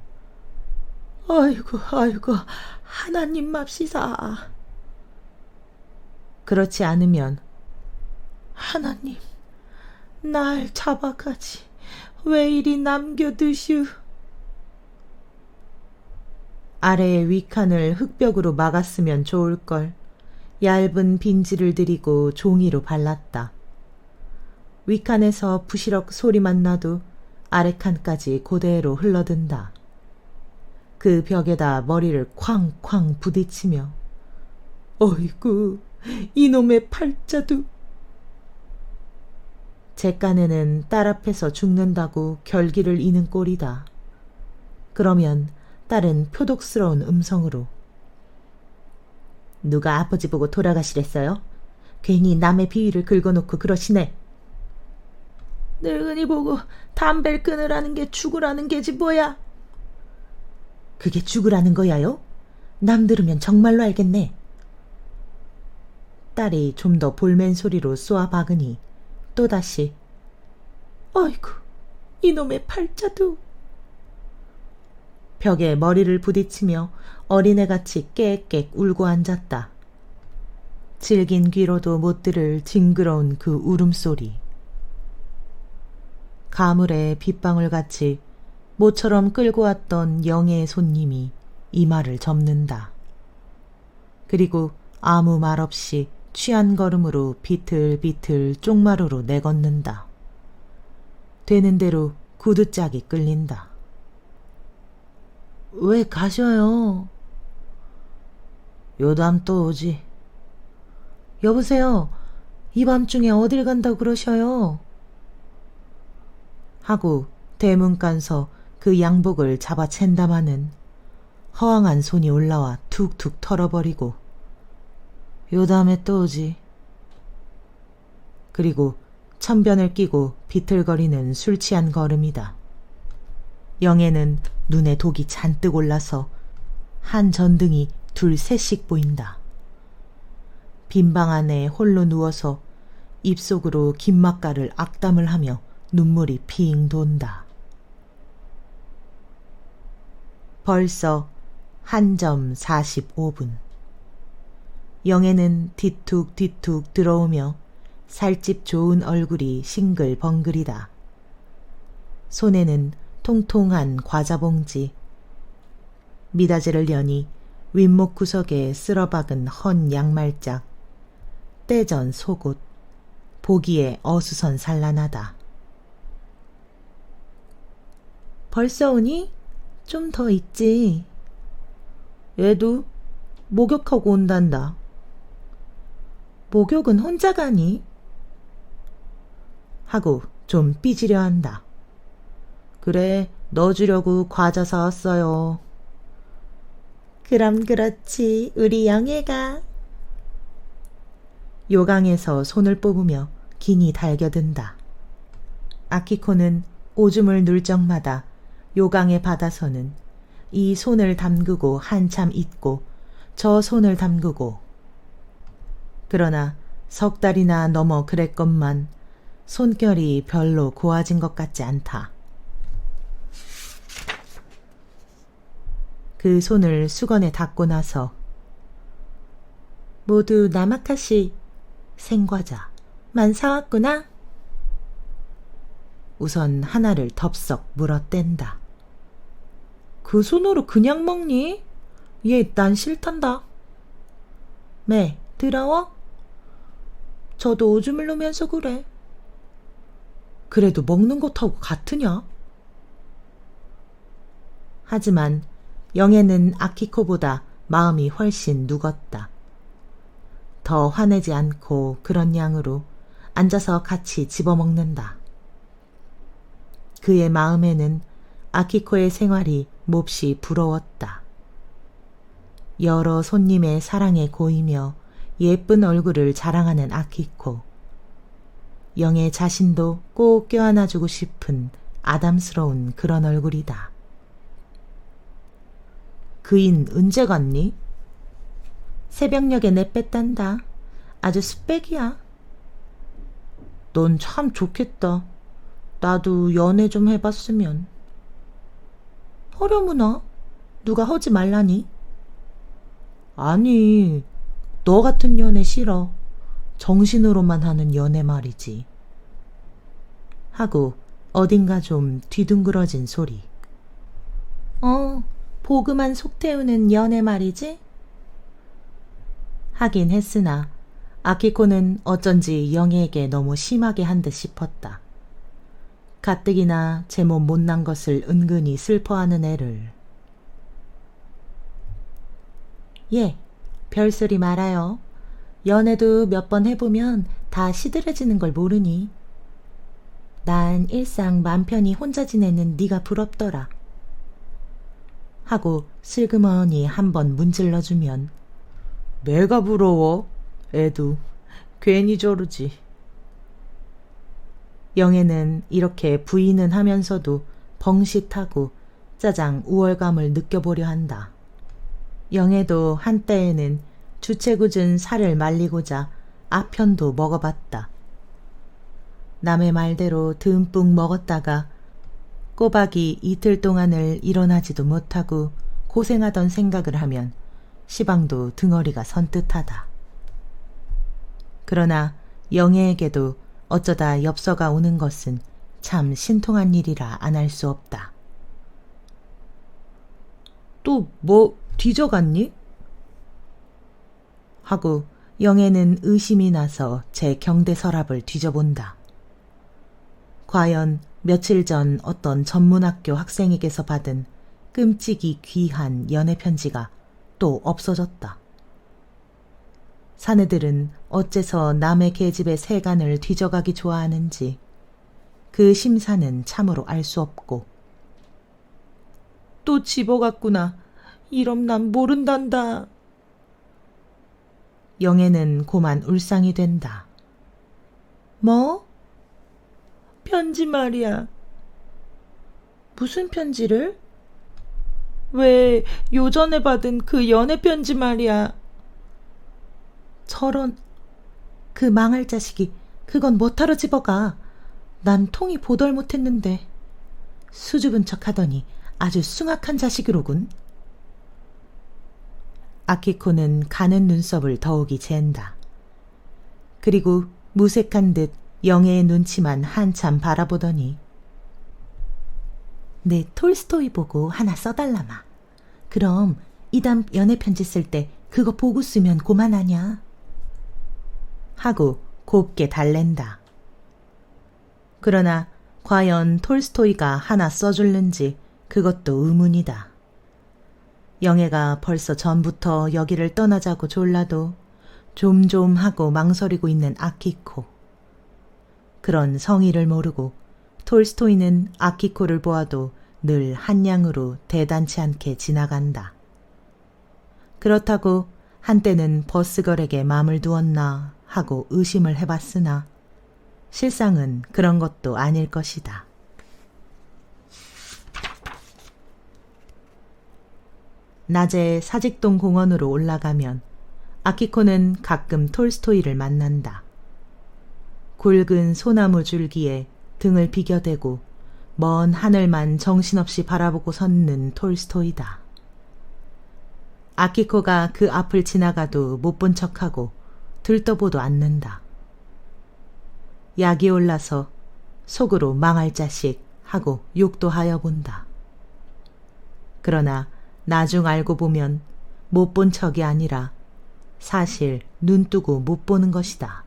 [SPEAKER 1] 아이고 하나님 맙시사. 그렇지 않으면 하나님 날 잡아가지 왜 이리 남겨두슈. 아래의 윗칸을 흙벽으로 막았으면 좋을걸. 얇은 빈지를 들이고 종이로 발랐다. 윗칸에서 부시럭 소리만 나도 아래칸까지 그대로 흘러든다. 그 벽에다 머리를 쾅쾅 부딪히며 어이구 이놈의 팔자도. 제 깐에는 딸 앞에서 죽는다고 결기를 이는 꼴이다. 그러면 딸은 표독스러운 음성으로 누가 아버지 보고 돌아가시랬어요? 괜히 남의 비위를 긁어놓고 그러시네. 늙은이 보고 담배를 끊으라는 게 죽으라는 게지 뭐야. 그게 죽으라는 거야요? 남 들으면 정말로 알겠네. 딸이 좀 더 볼멘 소리로 쏘아 박으니 또다시 아이고 이놈의 팔자도. 벽에 머리를 부딪히며 어린애같이 깨깨 울고 앉았다. 질긴 귀로도 못 들을 징그러운 그 울음소리. 가물에 빗방울같이 모처럼 끌고 왔던 영애의 손님이 이마를 접는다. 그리고 아무 말 없이 취한 걸음으로 비틀비틀 쪽마루로 내걷는다. 되는 대로 구두짝이 끌린다. 왜 가셔요? 요담 또 오지. 여보세요. 이 밤중에 어딜 간다고 그러셔요? 하고 대문간서 그 양복을 잡아챈다마는 허황한 손이 올라와 툭툭 털어버리고 요담에 또 오지. 그리고 천변을 끼고 비틀거리는 술 취한 걸음이다. 영애는 눈에 독이 잔뜩 올라서 한 전등이 둘셋씩 보인다. 빈방 안에 홀로 누워서 입속으로 김맛가를 악담을 하며 눈물이 핑 돈다. 벌써 1점 45분. 영애는 뒤툭뒤툭 들어오며 살집 좋은 얼굴이 싱글벙글이다. 손에는 통통한 과자봉지, 미닫이를 여니 윗목 구석에 쓸어박은 헌 양말짝, 떼전 속옷, 보기에 어수선 산란하다. 벌써 오니? 좀 더 있지. 얘도 목욕하고 온단다. 목욕은 혼자 가니? 하고 좀 삐지려 한다. 그래, 넣어주려고 과자 사왔어요. 그럼 그렇지, 우리 영애가. 요강에서 손을 뽑으며 기니 달겨든다. 아키코는 오줌을 눌 적마다 요강에 받아서는 이 손을 담그고 한참 있고 저 손을 담그고. 그러나 석 달이나 넘어 그랬건만 손결이 별로 고와진 것 같지 않다. 그 손을 수건에 닦고 나서 모두 나마카시 생과자만 사왔구나. 우선 하나를 덥석 물어뗀다. 그 손으로 그냥 먹니? 얘 난 싫단다. 매, 더러워? 저도 오줌을 누면서 그래. 그래도 먹는 것하고 같으냐? 하지만 영애는 아키코보다 마음이 훨씬 누겼다. 더 화내지 않고 그런 양으로 앉아서 같이 집어먹는다. 그의 마음에는 아키코의 생활이 몹시 부러웠다. 여러 손님의 사랑에 고이며 예쁜 얼굴을 자랑하는 아키코. 영애 자신도 꼭 껴안아주고 싶은 아담스러운 그런 얼굴이다. 그인 언제 갔니? 새벽녘에 내뺐단다. 아주 스펙이야. 넌 참 좋겠다. 나도 연애 좀 해봤으면. 허려무나? 누가 하지 말라니? 아니, 너 같은 연애 싫어. 정신으로만 하는 연애 말이지. 하고 어딘가 좀 뒤둥그러진 소리. 보그만 속 태우는 연애 말이지? 하긴 했으나 아키코는 어쩐지 영애에게 너무 심하게 한 듯 싶었다. 가뜩이나 제 몸 못난 것을 은근히 슬퍼하는 애를. 예, 별소리 말아요. 연애도 몇 번 해보면 다 시들해지는 걸 모르니. 난 일상 맘 편히 혼자 지내는 네가 부럽더라. 하고 슬그머니 한번 문질러주면 내가 부러워? 애도 괜히 저러지. 영애는 이렇게 부인은 하면서도 벙싯하고 짜장 우월감을 느껴보려 한다. 영애도 한때에는 주체궂은 살을 말리고자 아편도 먹어봤다. 남의 말대로 듬뿍 먹었다가 꼬박이 이틀 동안을 일어나지도 못하고 고생하던 생각을 하면 시방도 등어리가 선뜻하다. 그러나 영애에게도 어쩌다 엽서가 오는 것은 참 신통한 일이라 안 할 수 없다. 또 뭐 뒤져갔니? 하고 영애는 의심이 나서 제 경대 서랍을 뒤져본다. 과연 며칠 전 어떤 전문학교 학생에게서 받은 끔찍이 귀한 연애 편지가 또 없어졌다. 사내들은 어째서 남의 계집의 세간을 뒤져가기 좋아하는지 그 심사는 참으로 알 수 없고. 또 집어갔구나. 이럼 난 모른단다. 영애는 고만 울상이 된다. 뭐? 편지 말이야. 무슨 편지를? 왜 요전에 받은 그 연애 편지 말이야. 저런, 그 망할 자식이 그건 뭐하러 집어가. 난 통이 보덜 못했는데. 수줍은 척하더니 아주 숭악한 자식이로군. 아키코는 가는 눈썹을 더욱이 잰다. 그리고 무색한 듯 영애의 눈치만 한참 바라보더니 내 톨스토이 보고 하나 써달라마. 그럼 이담 연애 편지 쓸 때 그거 보고 쓰면 고만하냐. 하고 곱게 달랜다. 그러나 과연 톨스토이가 하나 써줄는지 그것도 의문이다. 영애가 벌써 전부터 여기를 떠나자고 졸라도 좀좀하고 망설이고 있는 아키코. 그런 성의를 모르고 톨스토이는 아키코를 보아도 늘 한량으로 대단치 않게 지나간다. 그렇다고 한때는 버스걸에게 마음을 두었나 하고 의심을 해봤으나 실상은 그런 것도 아닐 것이다. 낮에 사직동 공원으로 올라가면 아키코는 가끔 톨스토이를 만난다. 굵은 소나무 줄기에 등을 비겨대고 먼 하늘만 정신없이 바라보고 섰는 톨스토이다. 아키코가 그 앞을 지나가도 못 본 척하고 들떠보도 않는다. 약이 올라서 속으로 망할 자식 하고 욕도 하여 본다. 그러나 나중 알고 보면 못 본 척이 아니라 사실 눈 뜨고 못 보는 것이다.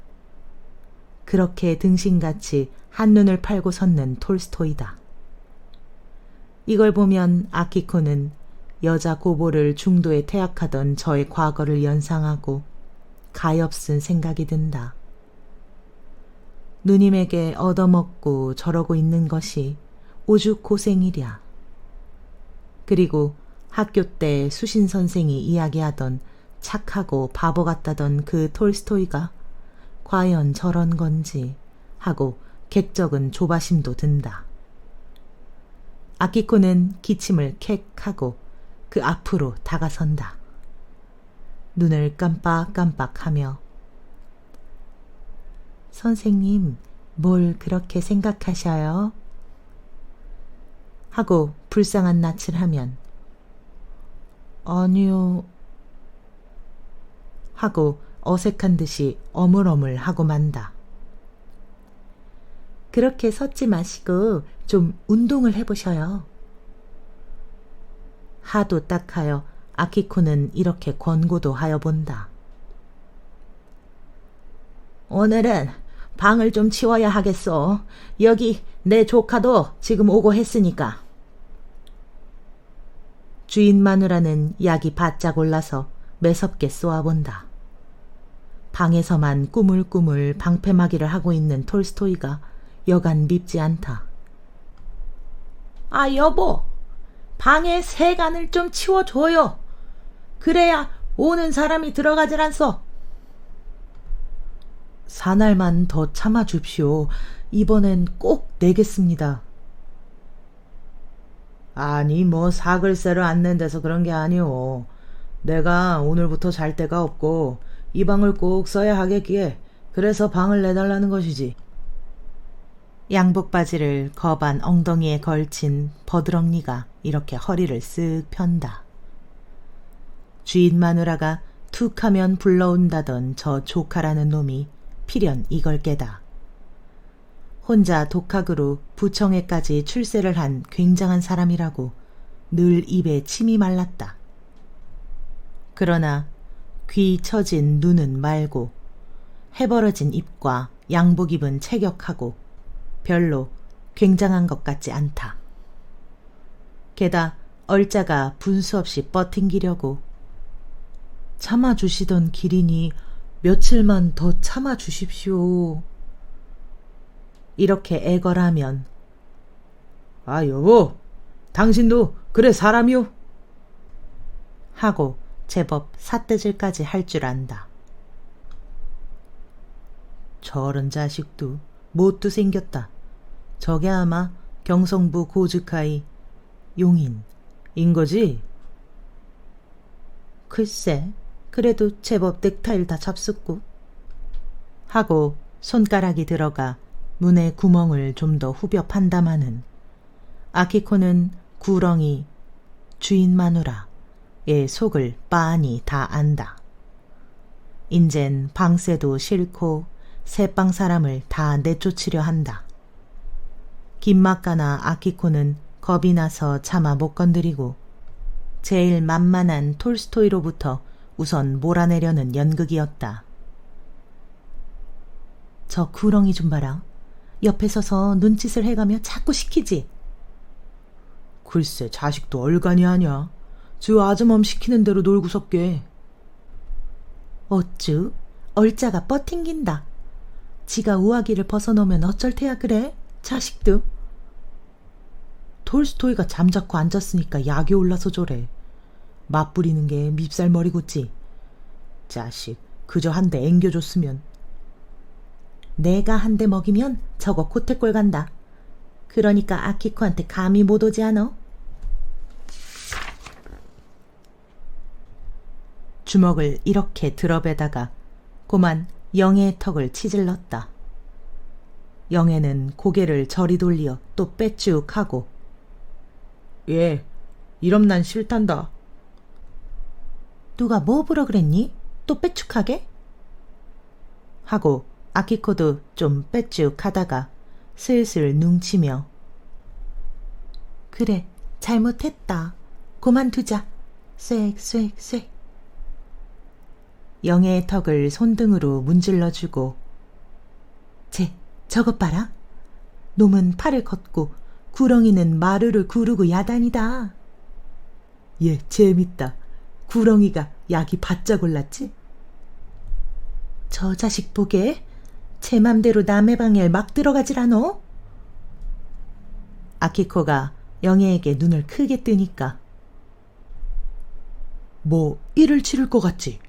[SPEAKER 1] 그렇게 등신같이 한눈을 팔고 섰는 톨스토이다. 이걸 보면 아키코는 여자 고보를 중도에 태학하던 저의 과거를 연상하고 가엾은 생각이 든다. 누님에게 얻어먹고 저러고 있는 것이 오죽 고생이랴. 그리고 학교 때 수신 선생이 이야기하던 착하고 바보 같다던 그 톨스토이가 과연 저런 건지 하고 객적은 조바심도 든다. 아키코는 기침을 캑 하고 그 앞으로 다가선다. 눈을 깜빡깜빡하며 선생님, 뭘 그렇게 생각하셔요? 하고 불쌍한 낯을 하면 아니요 하고 어색한 듯이 어물어물 하고 만다. 그렇게 섰지 마시고 좀 운동을 해보셔요. 하도 딱하여 아키코는 이렇게 권고도 하여 본다. 오늘은 방을 좀 치워야 하겠어. 여기 내 조카도 지금 오고 했으니까. 주인 마누라는 약이 바짝 올라서 매섭게 쏘아본다. 방에서만 꾸물꾸물 방패막이를 하고 있는 톨스토이가 여간 밉지 않다. 아 여보, 방에 세간을 좀 치워줘요. 그래야 오는 사람이 들어가질 않소. 사날만 더 참아줍시오. 이번엔 꼭 내겠습니다. 아니 뭐 사글세를 안 낸데서 그런 게 아니오. 내가 오늘부터 잘 데가 없고 이 방을 꼭 써야 하겠기에 그래서 방을 내달라는 것이지. 양복 바지를 거반 엉덩이에 걸친 버드렁니가 이렇게 허리를 쓱 편다. 주인 마누라가 툭 하면 불러온다던 저 조카라는 놈이 필연 이걸 깨다. 혼자 독학으로 부청에까지 출세를 한 굉장한 사람이라고 늘 입에 침이 말랐다. 그러나 귀 처진 눈은 맑고 해벌어진 입과 양복 입은 체격하고 별로 굉장한 것 같지 않다. 게다 얼짜가 분수 없이 버팅기려고 참아주시던 기린이 며칠만 더 참아주십시오. 이렇게 애걸하면 아 여보, 당신도 그래 사람이오? 하고 제법 삿대질까지 할 줄 안다. 저런 자식도 못도 생겼다. 저게 아마 경성부 고즈카이 용인인 거지? 글쎄, 그래도 제법 넥타이를 다 잡숫고. 하고 손가락이 들어가 문의 구멍을 좀 더 후벼 판다마는 아키코는 구렁이 주인 마누라의 속을 빤히 다 안다. 인젠 방세도 싫고 새빵 사람을 다 내쫓으려 한다. 김막가나 아키코는 겁이 나서 차마 못 건드리고 제일 만만한 톨스토이로부터 우선 몰아내려는 연극이었다. 저 구렁이 좀 봐라. 옆에 서서 눈짓을 해가며 자꾸 시키지. 글쎄 자식도 얼간이 아냐. 저 아줌엄 시키는 대로 놀구섭게. 어쭈 얼짜가 뻗팅긴다. 지가 우아기를 벗어놓으면 어쩔 테야 그래? 자식도. 톨스토이가 잠자코 앉았으니까 약이 올라서 저래. 맞부리는 게 밉살머리 굳지. 자식 그저 한 대 앵겨줬으면. 내가 한 대 먹이면 저거 코태꼴 간다. 그러니까 아키코한테 감히 못 오지 않어? 주먹을 이렇게 들어배다가 고만 영애의 턱을 치질렀다. 영애는 고개를 저리 돌려 또 빼쭉 하고 예, 이럼 난 싫단다. 누가 뭐 보러 그랬니? 또 빼쭉하게? 하고 아키코도 좀 빼쭉하다가 슬슬 뭉치며 그래, 잘못했다. 그만두자. 쏵쏵쏵. 영애의 턱을 손등으로 문질러주고 저것 봐라. 놈은 팔을 걷고 구렁이는 마루를 구르고 야단이다. 예, 재밌다. 구렁이가 약이 바짝 올랐지? 저 자식 보게 제 맘대로 남의 방에 막 들어가질 않어? 아키코가 영애에게 눈을 크게 뜨니까 뭐 일을 치를 것 같지?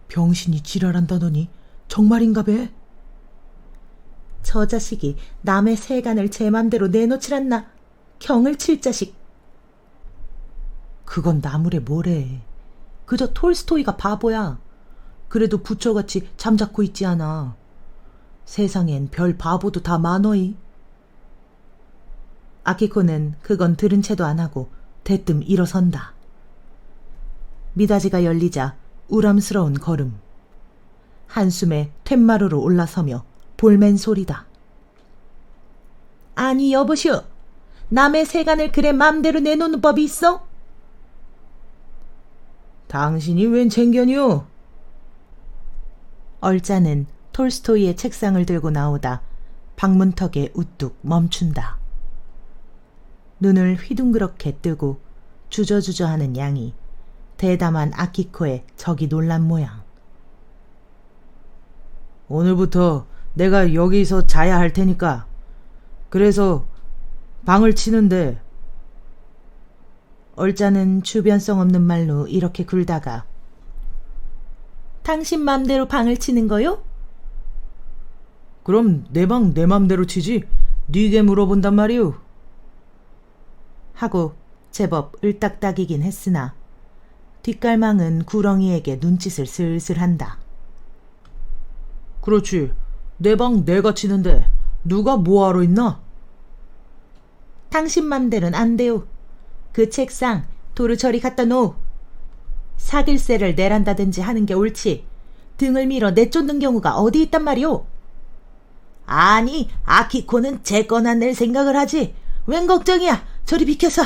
[SPEAKER 1] 병신이 지랄한다더니 정말인가 배? 저 자식이 남의 세간을 제 맘대로 내놓질 않나. 경을 칠 자식. 그건 나물에 뭐래. 그저 톨스토이가 바보야. 그래도 부처같이 잠자코 있지 않아. 세상엔 별 바보도 다 많어이. 아키코는 그건 들은 채도 안 하고 대뜸 일어선다. 미닫이가 열리자 우람스러운 걸음. 한숨에 툇마루로 올라서며 볼멘 소리다. 아니 여보시오. 남의 세간을 그래 맘대로 내놓는 법이 있어? 당신이 웬 쟁견이오? 얼짜는 톨스토이의 책상을 들고 나오다 방문턱에 우뚝 멈춘다. 눈을 휘둥그렇게 뜨고 주저주저하는 양이 대담한 아키코의 저기 놀란 모양. 오늘부터 내가 여기서 자야 할 테니까. 그래서 방을 치는데. 얼짜는 주변성 없는 말로 이렇게 굴다가 당신 맘대로 방을 치는 거요? 그럼 내 방 내 맘대로 치지. 네게 물어본단 말이오. 하고 제법 을딱딱이긴 했으나 뒷갈망은 구렁이에게 눈짓을 슬슬 한다. 그렇지. 내 방 내가 치는데 누가 뭐하러 있나? 당신 맘대로는 안 돼요. 그 책상 도로 저리 갖다 놓어. 사길세를 내란다든지 하는 게 옳지. 등을 밀어 내쫓는 경우가 어디 있단 말이오. 아니 아키코는 제 거나 낼 생각을 하지. 웬 걱정이야. 저리 비켜서.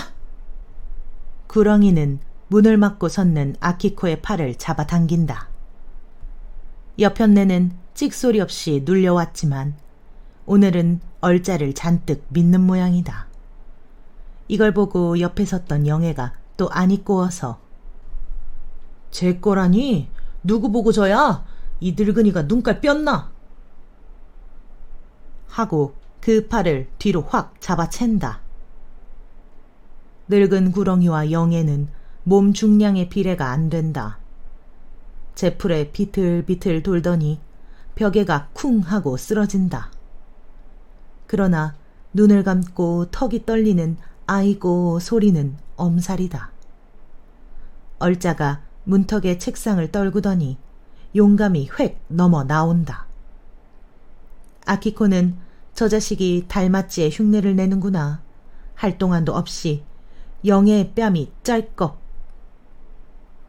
[SPEAKER 1] 구렁이는 문을 막고 섰는 아키코의 팔을 잡아당긴다. 여편네는 찍소리 없이 눌려왔지만 오늘은 얼짜를 잔뜩 믿는 모양이다. 이걸 보고 옆에 섰던 영애가 또 안이 꼬어서 제 거라니? 누구 보고 저야? 이 늙은이가 눈깔 뺐나? 하고 그 팔을 뒤로 확 잡아챈다. 늙은 구렁이와 영애는 몸 중량의 비례가 안 된다. 제풀에 비틀비틀 돌더니 벽에가 쿵 하고 쓰러진다. 그러나 눈을 감고 턱이 떨리는 아이고 소리는 엄살이다. 얼짜가 문턱에 책상을 떨구더니 용감히 획 넘어 나온다. 아키코는 저 자식이 달맞지에 흉내를 내는구나 할 동안도 없이 영애의 뺨이 짤꺽.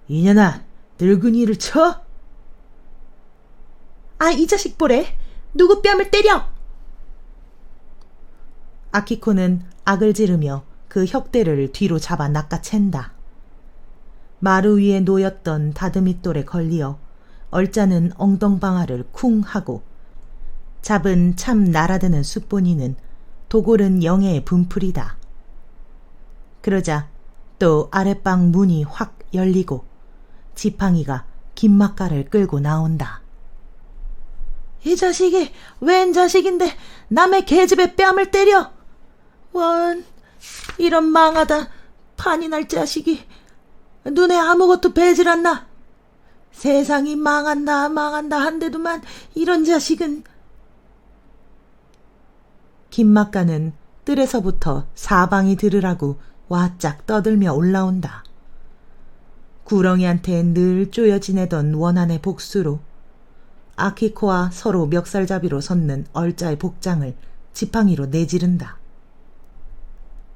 [SPEAKER 1] 이년아, 늙은이를 쳐? 아, 이 자식 보래. 누구 뺨을 때려? 아키코는 악을 지르며 그 혁대를 뒤로 잡아 낚아챈다. 마루 위에 놓였던 다듬이돌에 걸리어 얼짜는 엉덩방아를 쿵 하고 잡은 참 날아드는 숯보니는 도골은 영애의 분풀이다. 그러자 또 아랫방 문이 확 열리고 지팡이가 김막가를 끌고 나온다. 이 자식이 웬 자식인데 남의 계집애 뺨을 때려? 원, 이런 망하다 판이 날 자식이 눈에 아무것도 배질 않나? 세상이 망한다 한데도만 이런 자식은. 김막가는 뜰에서부터 사방이 들으라고 와짝 떠들며 올라온다. 구렁이한테 늘 쪼여 지내던 원한의 복수로 아키코와 서로 멱살잡이로 섰는 얼짜의 복장을 지팡이로 내지른다.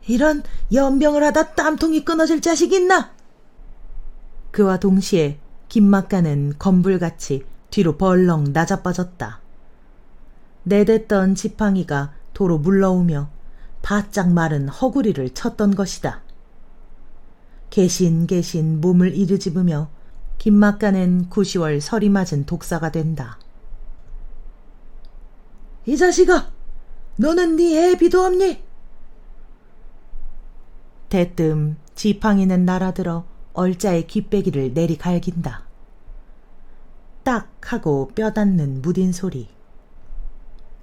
[SPEAKER 1] 이런 연병을 하다 땀통이 끊어질 자식 있나? 그와 동시에 김막가는 검불같이 뒤로 벌렁 낮아빠졌다. 내댔던 지팡이가 도로 물러오며 바짝 마른 허구리를 쳤던 것이다. 개신개신 몸을 이르집으며 김막가는 9시월 설이 맞은 독사가 된다. 이 자식아, 너는 네 애비도 없니? 대뜸 지팡이는 날아들어 얼짜의 귓배기를 내리갈긴다. 딱 하고 뼈 닿는 무딘 소리.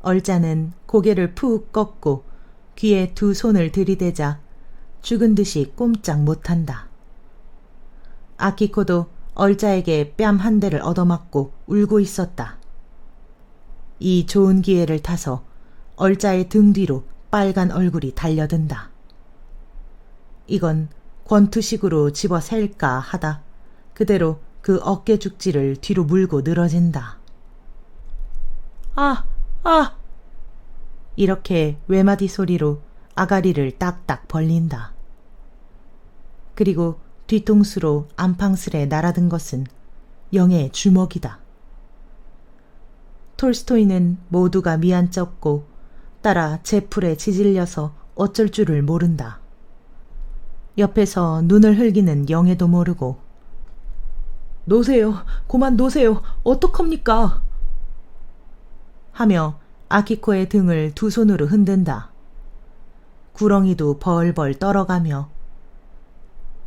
[SPEAKER 1] 얼짜는 고개를 푹 꺾고 귀에 두 손을 들이대자 죽은 듯이 꼼짝 못한다. 아키코도 얼짜에게 뺨 한 대를 얻어맞고 울고 있었다. 이 좋은 기회를 타서 얼짜의 등 뒤로 빨간 얼굴이 달려든다. 이건 권투식으로 집어 셀까 하다 그대로 그 어깨 죽지를 뒤로 물고 늘어진다. 아! 아! 이렇게 외마디 소리로 아가리를 딱딱 벌린다. 그리고 뒤통수로 안팡스레 날아든 것은 영애의 주먹이다. 톨스토이는 모두가 미안쩍고 따라 제풀에 지질려서 어쩔 줄을 모른다. 옆에서 눈을 흘기는 영애도 모르고 노세요, 고만 노세요, 어떡합니까? 하며 아키코의 등을 두 손으로 흔든다. 구렁이도 벌벌 떨어가며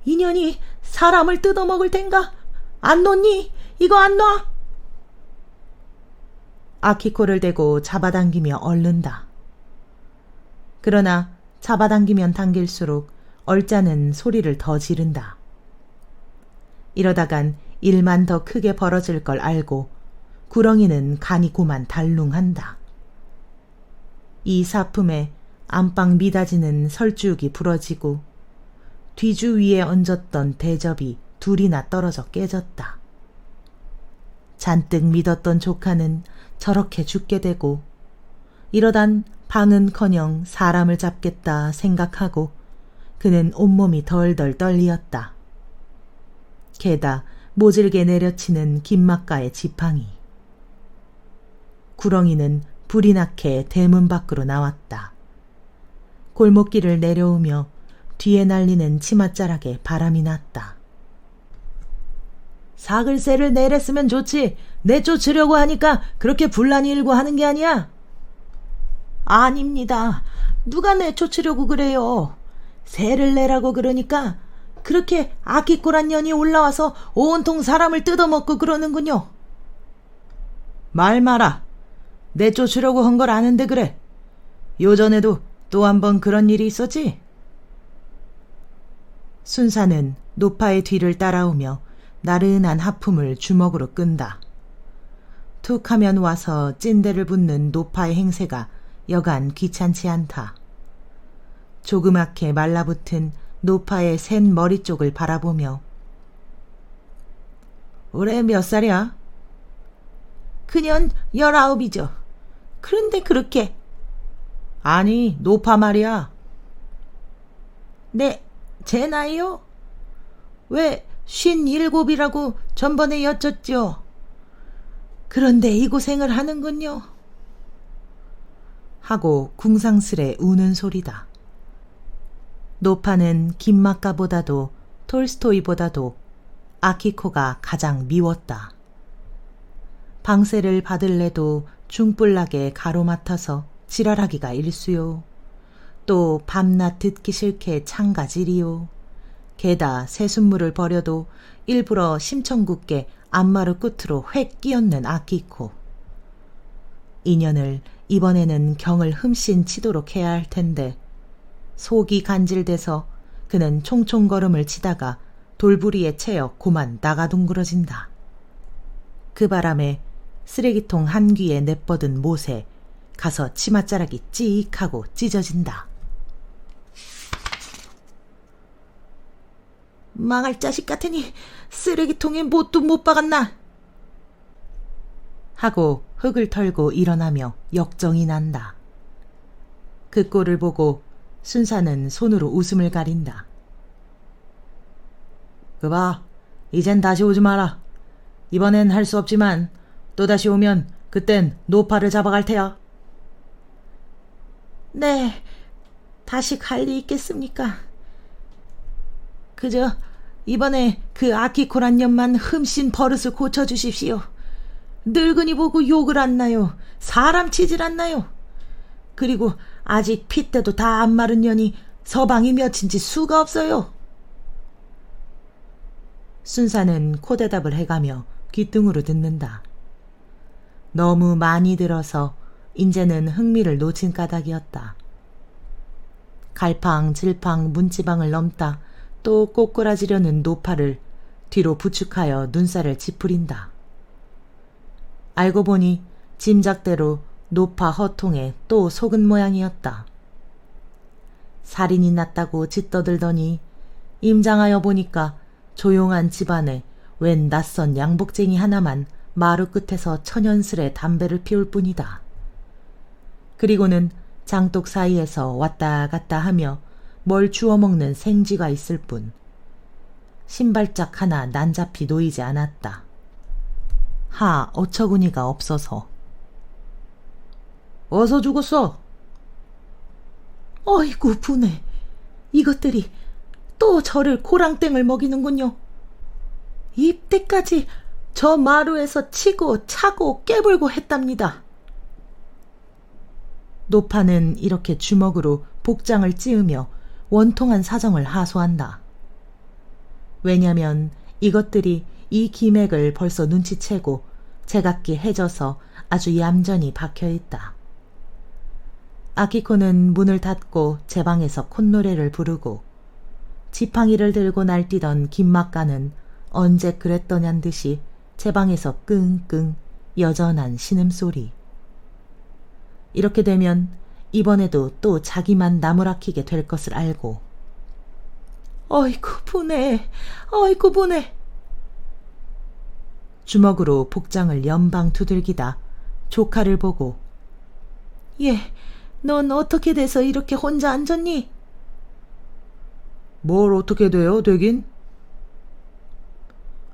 [SPEAKER 1] 이년이 사람을 뜯어먹을 텐가? 안 놓니? 이거 안 놔? 아키코를 대고 잡아당기며 얼른다. 그러나 잡아당기면 당길수록 얼짜는 소리를 더 지른다. 이러다간 일만 더 크게 벌어질 걸 알고 구렁이는 간이 고만 달룽한다. 이 사품에 안방 미닫이는 설주육이 부러지고 뒤주 위에 얹었던 대접이 둘이나 떨어져 깨졌다. 잔뜩 믿었던 조카는 저렇게 죽게 되고 이러단 방은커녕 사람을 잡겠다 생각하고 그는 온몸이 덜덜 떨리었다. 게다 모질게 내려치는 김막가의 지팡이. 구렁이는 불이 나게 대문 밖으로 나왔다. 골목길을 내려오며 뒤에 날리는 치맛자락에 바람이 났다. 사글세를 내렸으면 좋지. 내쫓으려고 하니까 그렇게 분란이 일고 하는 게 아니야? 아닙니다. 누가 내쫓으려고 그래요. 세를 내라고 그러니까 그렇게 아키코란 년이 올라와서 온통 사람을 뜯어먹고 그러는군요. 말 마라. 내쫓으려고 한 걸 아는데 그래. 요전에도 또 한 번 그런 일이 있었지? 순사는 노파의 뒤를 따라오며 나른한 하품을 주먹으로 끈다. 툭 하면 와서 찐대를 붙는 노파의 행세가 여간 귀찮지 않다. 조그맣게 말라붙은 노파의 센 머리 쪽을 바라보며 올해 몇 살이야? 그년 19이죠. 그런데 그렇게. 아니, 노파 말이야. 네, 제 나이요? 왜 57이라고 전번에 여쭸죠. 그런데 이 고생을 하는군요. 하고 궁상스레 우는 소리다. 노파는 김막가보다도 톨스토이보다도 아키코가 가장 미웠다. 방세를 받을래도 중불나게 가로맡아서 지랄하기가 일쑤요. 또 밤낮 듣기 싫게 창가지리요. 게다 새순물을 버려도 일부러 심청궂게 앞마루 끝으로 획 끼얹는 아키코. 인연을 이번에는 경을 흠씬 치도록 해야 할 텐데 속이 간질돼서 그는 총총걸음을 치다가 돌부리에 채여 고만 나가둥그러진다. 그 바람에 쓰레기통 한 귀에 내뻗은 못에 가서 치맛자락이 찌익하고 찢어진다. 망할 자식 같으니 쓰레기통에 못도 못 박았나? 하고 흙을 털고 일어나며 역정이 난다. 그 꼴을 보고 순사는 손으로 웃음을 가린다. 그봐, 이젠 다시 오지 마라. 이번엔 할 수 없지만 또다시 오면 그땐 노파를 잡아갈 테야. 네, 다시 갈 리 있겠습니까? 그저 이번에 그 아키코란 년만 흠씬 버릇을 고쳐주십시오. 늙은이 보고 욕을 안 나요. 사람 치질 않나요. 그리고 아직 핏대도 다 안 마른 년이 서방이 몇인지 수가 없어요. 순사는 코대답을 해가며 귓등으로 듣는다. 너무 많이 들어서 인제는 흥미를 놓친 까닭이었다. 갈팡 질팡 문지방을 넘다 또 꼬꾸라지려는 노파를 뒤로 부축하여 눈살을 찌푸린다. 알고 보니 짐작대로 노파 허통에 또 속은 모양이었다. 살인이 났다고 짓떠들더니 임장하여 보니까 조용한 집안에 웬 낯선 양복쟁이 하나만 마루 끝에서 천연스레 담배를 피울 뿐이다. 그리고는 장독 사이에서 왔다 갔다 하며 뭘 주워먹는 생쥐가 있을 뿐 신발짝 하나 난잡히 놓이지 않았다. 하 어처구니가 없어서. 어서 죽었어. 어이구 분해. 이것들이 또 저를 고랑땡을 먹이는군요. 입대까지 저 마루에서 치고 차고 깨불고 했답니다. 노파는 이렇게 주먹으로 복장을 찌으며 원통한 사정을 하소한다. 왜냐면 이것들이 이 기맥을 벌써 눈치채고 제각기 해져서 아주 얌전히 박혀있다. 아키코는 문을 닫고 제 방에서 콧노래를 부르고 지팡이를 들고 날뛰던 김막가는 언제 그랬더냔 듯이 제 방에서 끙끙 여전한 신음소리. 이렇게 되면 이번에도 또 자기만 나무라키게 될 것을 알고 어이구 분해, 어이구 분해. 주먹으로 복장을 연방 두들기다 조카를 보고 예, 넌 어떻게 돼서 이렇게 혼자 앉았니? 뭘 어떻게 돼요, 되긴?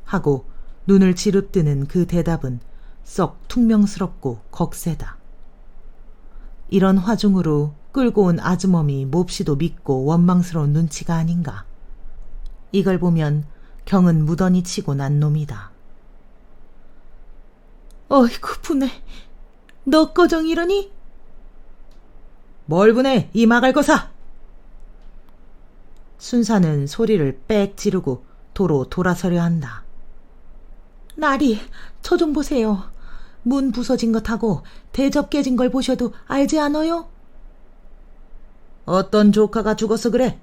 [SPEAKER 1] 하고 눈을 지릅뜨는 그 대답은 썩 퉁명스럽고 겁세다. 이런 화중으로 끌고 온 아주머니 몹시도 믿고 원망스러운 눈치가 아닌가. 이걸 보면 경은 무던히 치고 난 놈이다. 어이구 분해. 너 꺼정 이러니? 뭘 분해 이 마갈거사. 순사는 소리를 빽 지르고 도로 돌아서려 한다. 나리, 저 좀 보세요. 문 부서진 것하고 대접 깨진 걸 보셔도 알지 않아요? 어떤 조카가 죽어서 그래?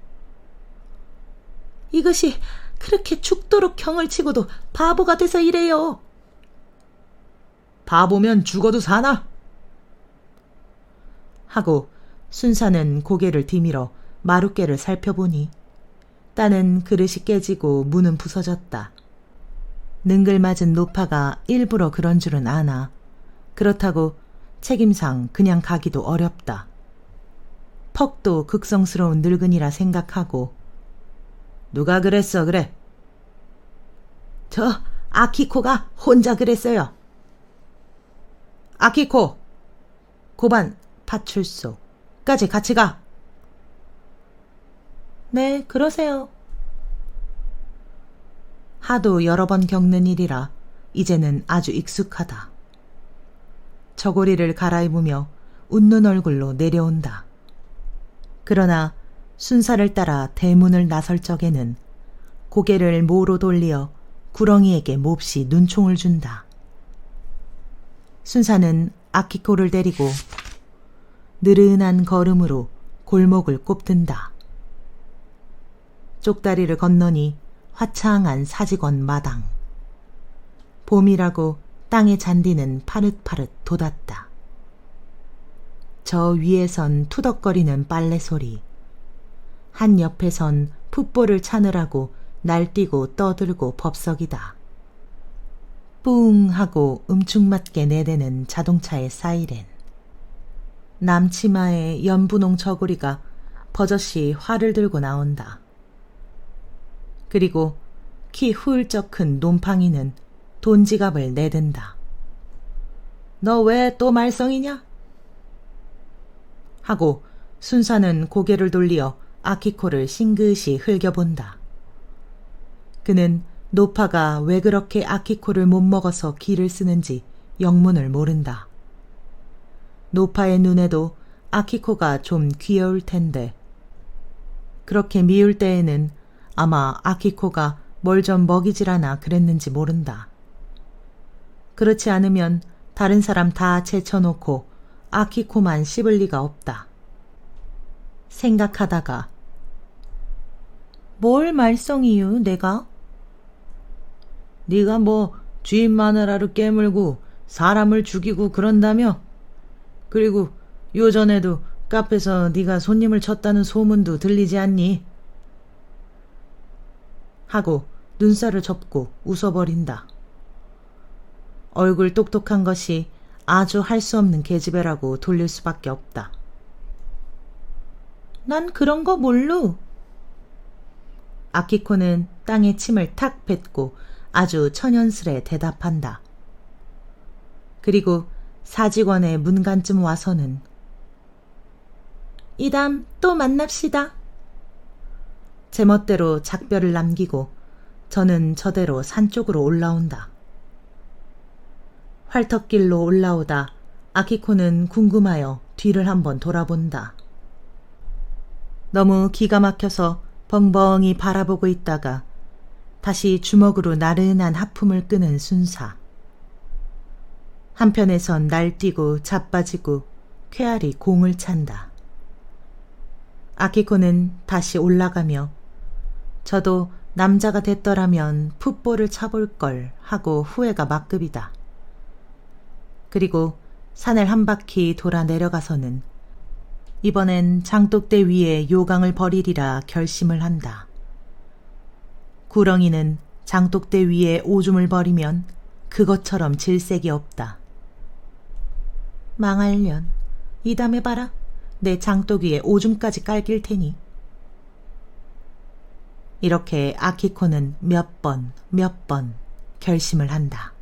[SPEAKER 1] 이것이 그렇게 죽도록 경을 치고도 바보가 돼서 이래요. 바보면 죽어도 사나? 하고 순사는 고개를 디밀어 마룻개를 살펴보니 따는 그릇이 깨지고 문은 부서졌다. 능글맞은 노파가 일부러 그런 줄은 아나 그렇다고 책임상 그냥 가기도 어렵다. 퍽도 극성스러운 늙은이라 생각하고 누가 그랬어 그래? 저 아키코가 혼자 그랬어요. 아키코, 고반 파출소까지 같이 가. 네, 그러세요. 하도 여러 번 겪는 일이라 이제는 아주 익숙하다. 저고리를 갈아입으며 웃는 얼굴로 내려온다. 그러나 순사를 따라 대문을 나설 적에는 고개를 모로 돌리어 구렁이에게 몹시 눈총을 준다. 순사는 아키코를 데리고 느른한 걸음으로 골목을 꼽든다. 쪽다리를 건너니 화창한 사직원 마당. 봄이라고 땅의 잔디는 파릇파릇 돋았다. 저 위에선 투덕거리는 빨래 소리. 한 옆에선 풋볼을 차느라고 날뛰고 떠들고 법석이다. 뿡 하고 음축맞게 내대는 자동차의 사이렌. 남치마의 연분홍 저고리가 버젓이 활을 들고 나온다. 그리고 키 훌쩍 큰 놈팡이는 돈지갑을 내든다. 너 왜 또 말썽이냐? 하고 순사는 고개를 돌리어 아키코를 싱긋이 흘겨본다. 그는 노파가 왜 그렇게 아키코를 못 먹어서 기를 쓰는지 영문을 모른다. 노파의 눈에도 아키코가 좀 귀여울 텐데 그렇게 미울 때에는 아마 아키코가 뭘 좀 먹이질 않아 그랬는지 모른다. 그렇지 않으면 다른 사람 다 제쳐놓고 아키코만 씹을 리가 없다. 생각하다가 뭘 말썽이유 내가? 네가 뭐 주인 마누라를 깨물고 사람을 죽이고 그런다며? 그리고 요전에도 카페에서 네가 손님을 쳤다는 소문도 들리지 않니? 하고 눈살을 접고 웃어버린다. 얼굴 똑똑한 것이 아주 할 수 없는 계집애라고 돌릴 수밖에 없다. 난 그런 거 몰루. 아키코는 땅에 침을 탁 뱉고 아주 천연스레 대답한다. 그리고 사직원의 문간쯤 와서는 이담 또 만납시다. 제멋대로 작별을 남기고 저는 저대로 산 쪽으로 올라온다. 활터길로 올라오다 아키코는 궁금하여 뒤를 한번 돌아본다. 너무 기가 막혀서 벙벙이 바라보고 있다가 다시 주먹으로 나른한 하품을 끄는 순사. 한편에선 날뛰고 자빠지고 쾌활히 공을 찬다. 아키코는 다시 올라가며 저도 남자가 됐더라면 풋볼을 차볼 걸 하고 후회가 막급이다. 그리고 산을 한 바퀴 돌아 내려가서는 이번엔 장독대 위에 요강을 버리리라 결심을 한다. 구렁이는 장독대 위에 오줌을 버리면 그것처럼 질색이 없다. 망할년, 이담에 봐라. 내 장독 위에 오줌까지 깔길 테니. 이렇게 아키코는 몇 번 결심을 한다.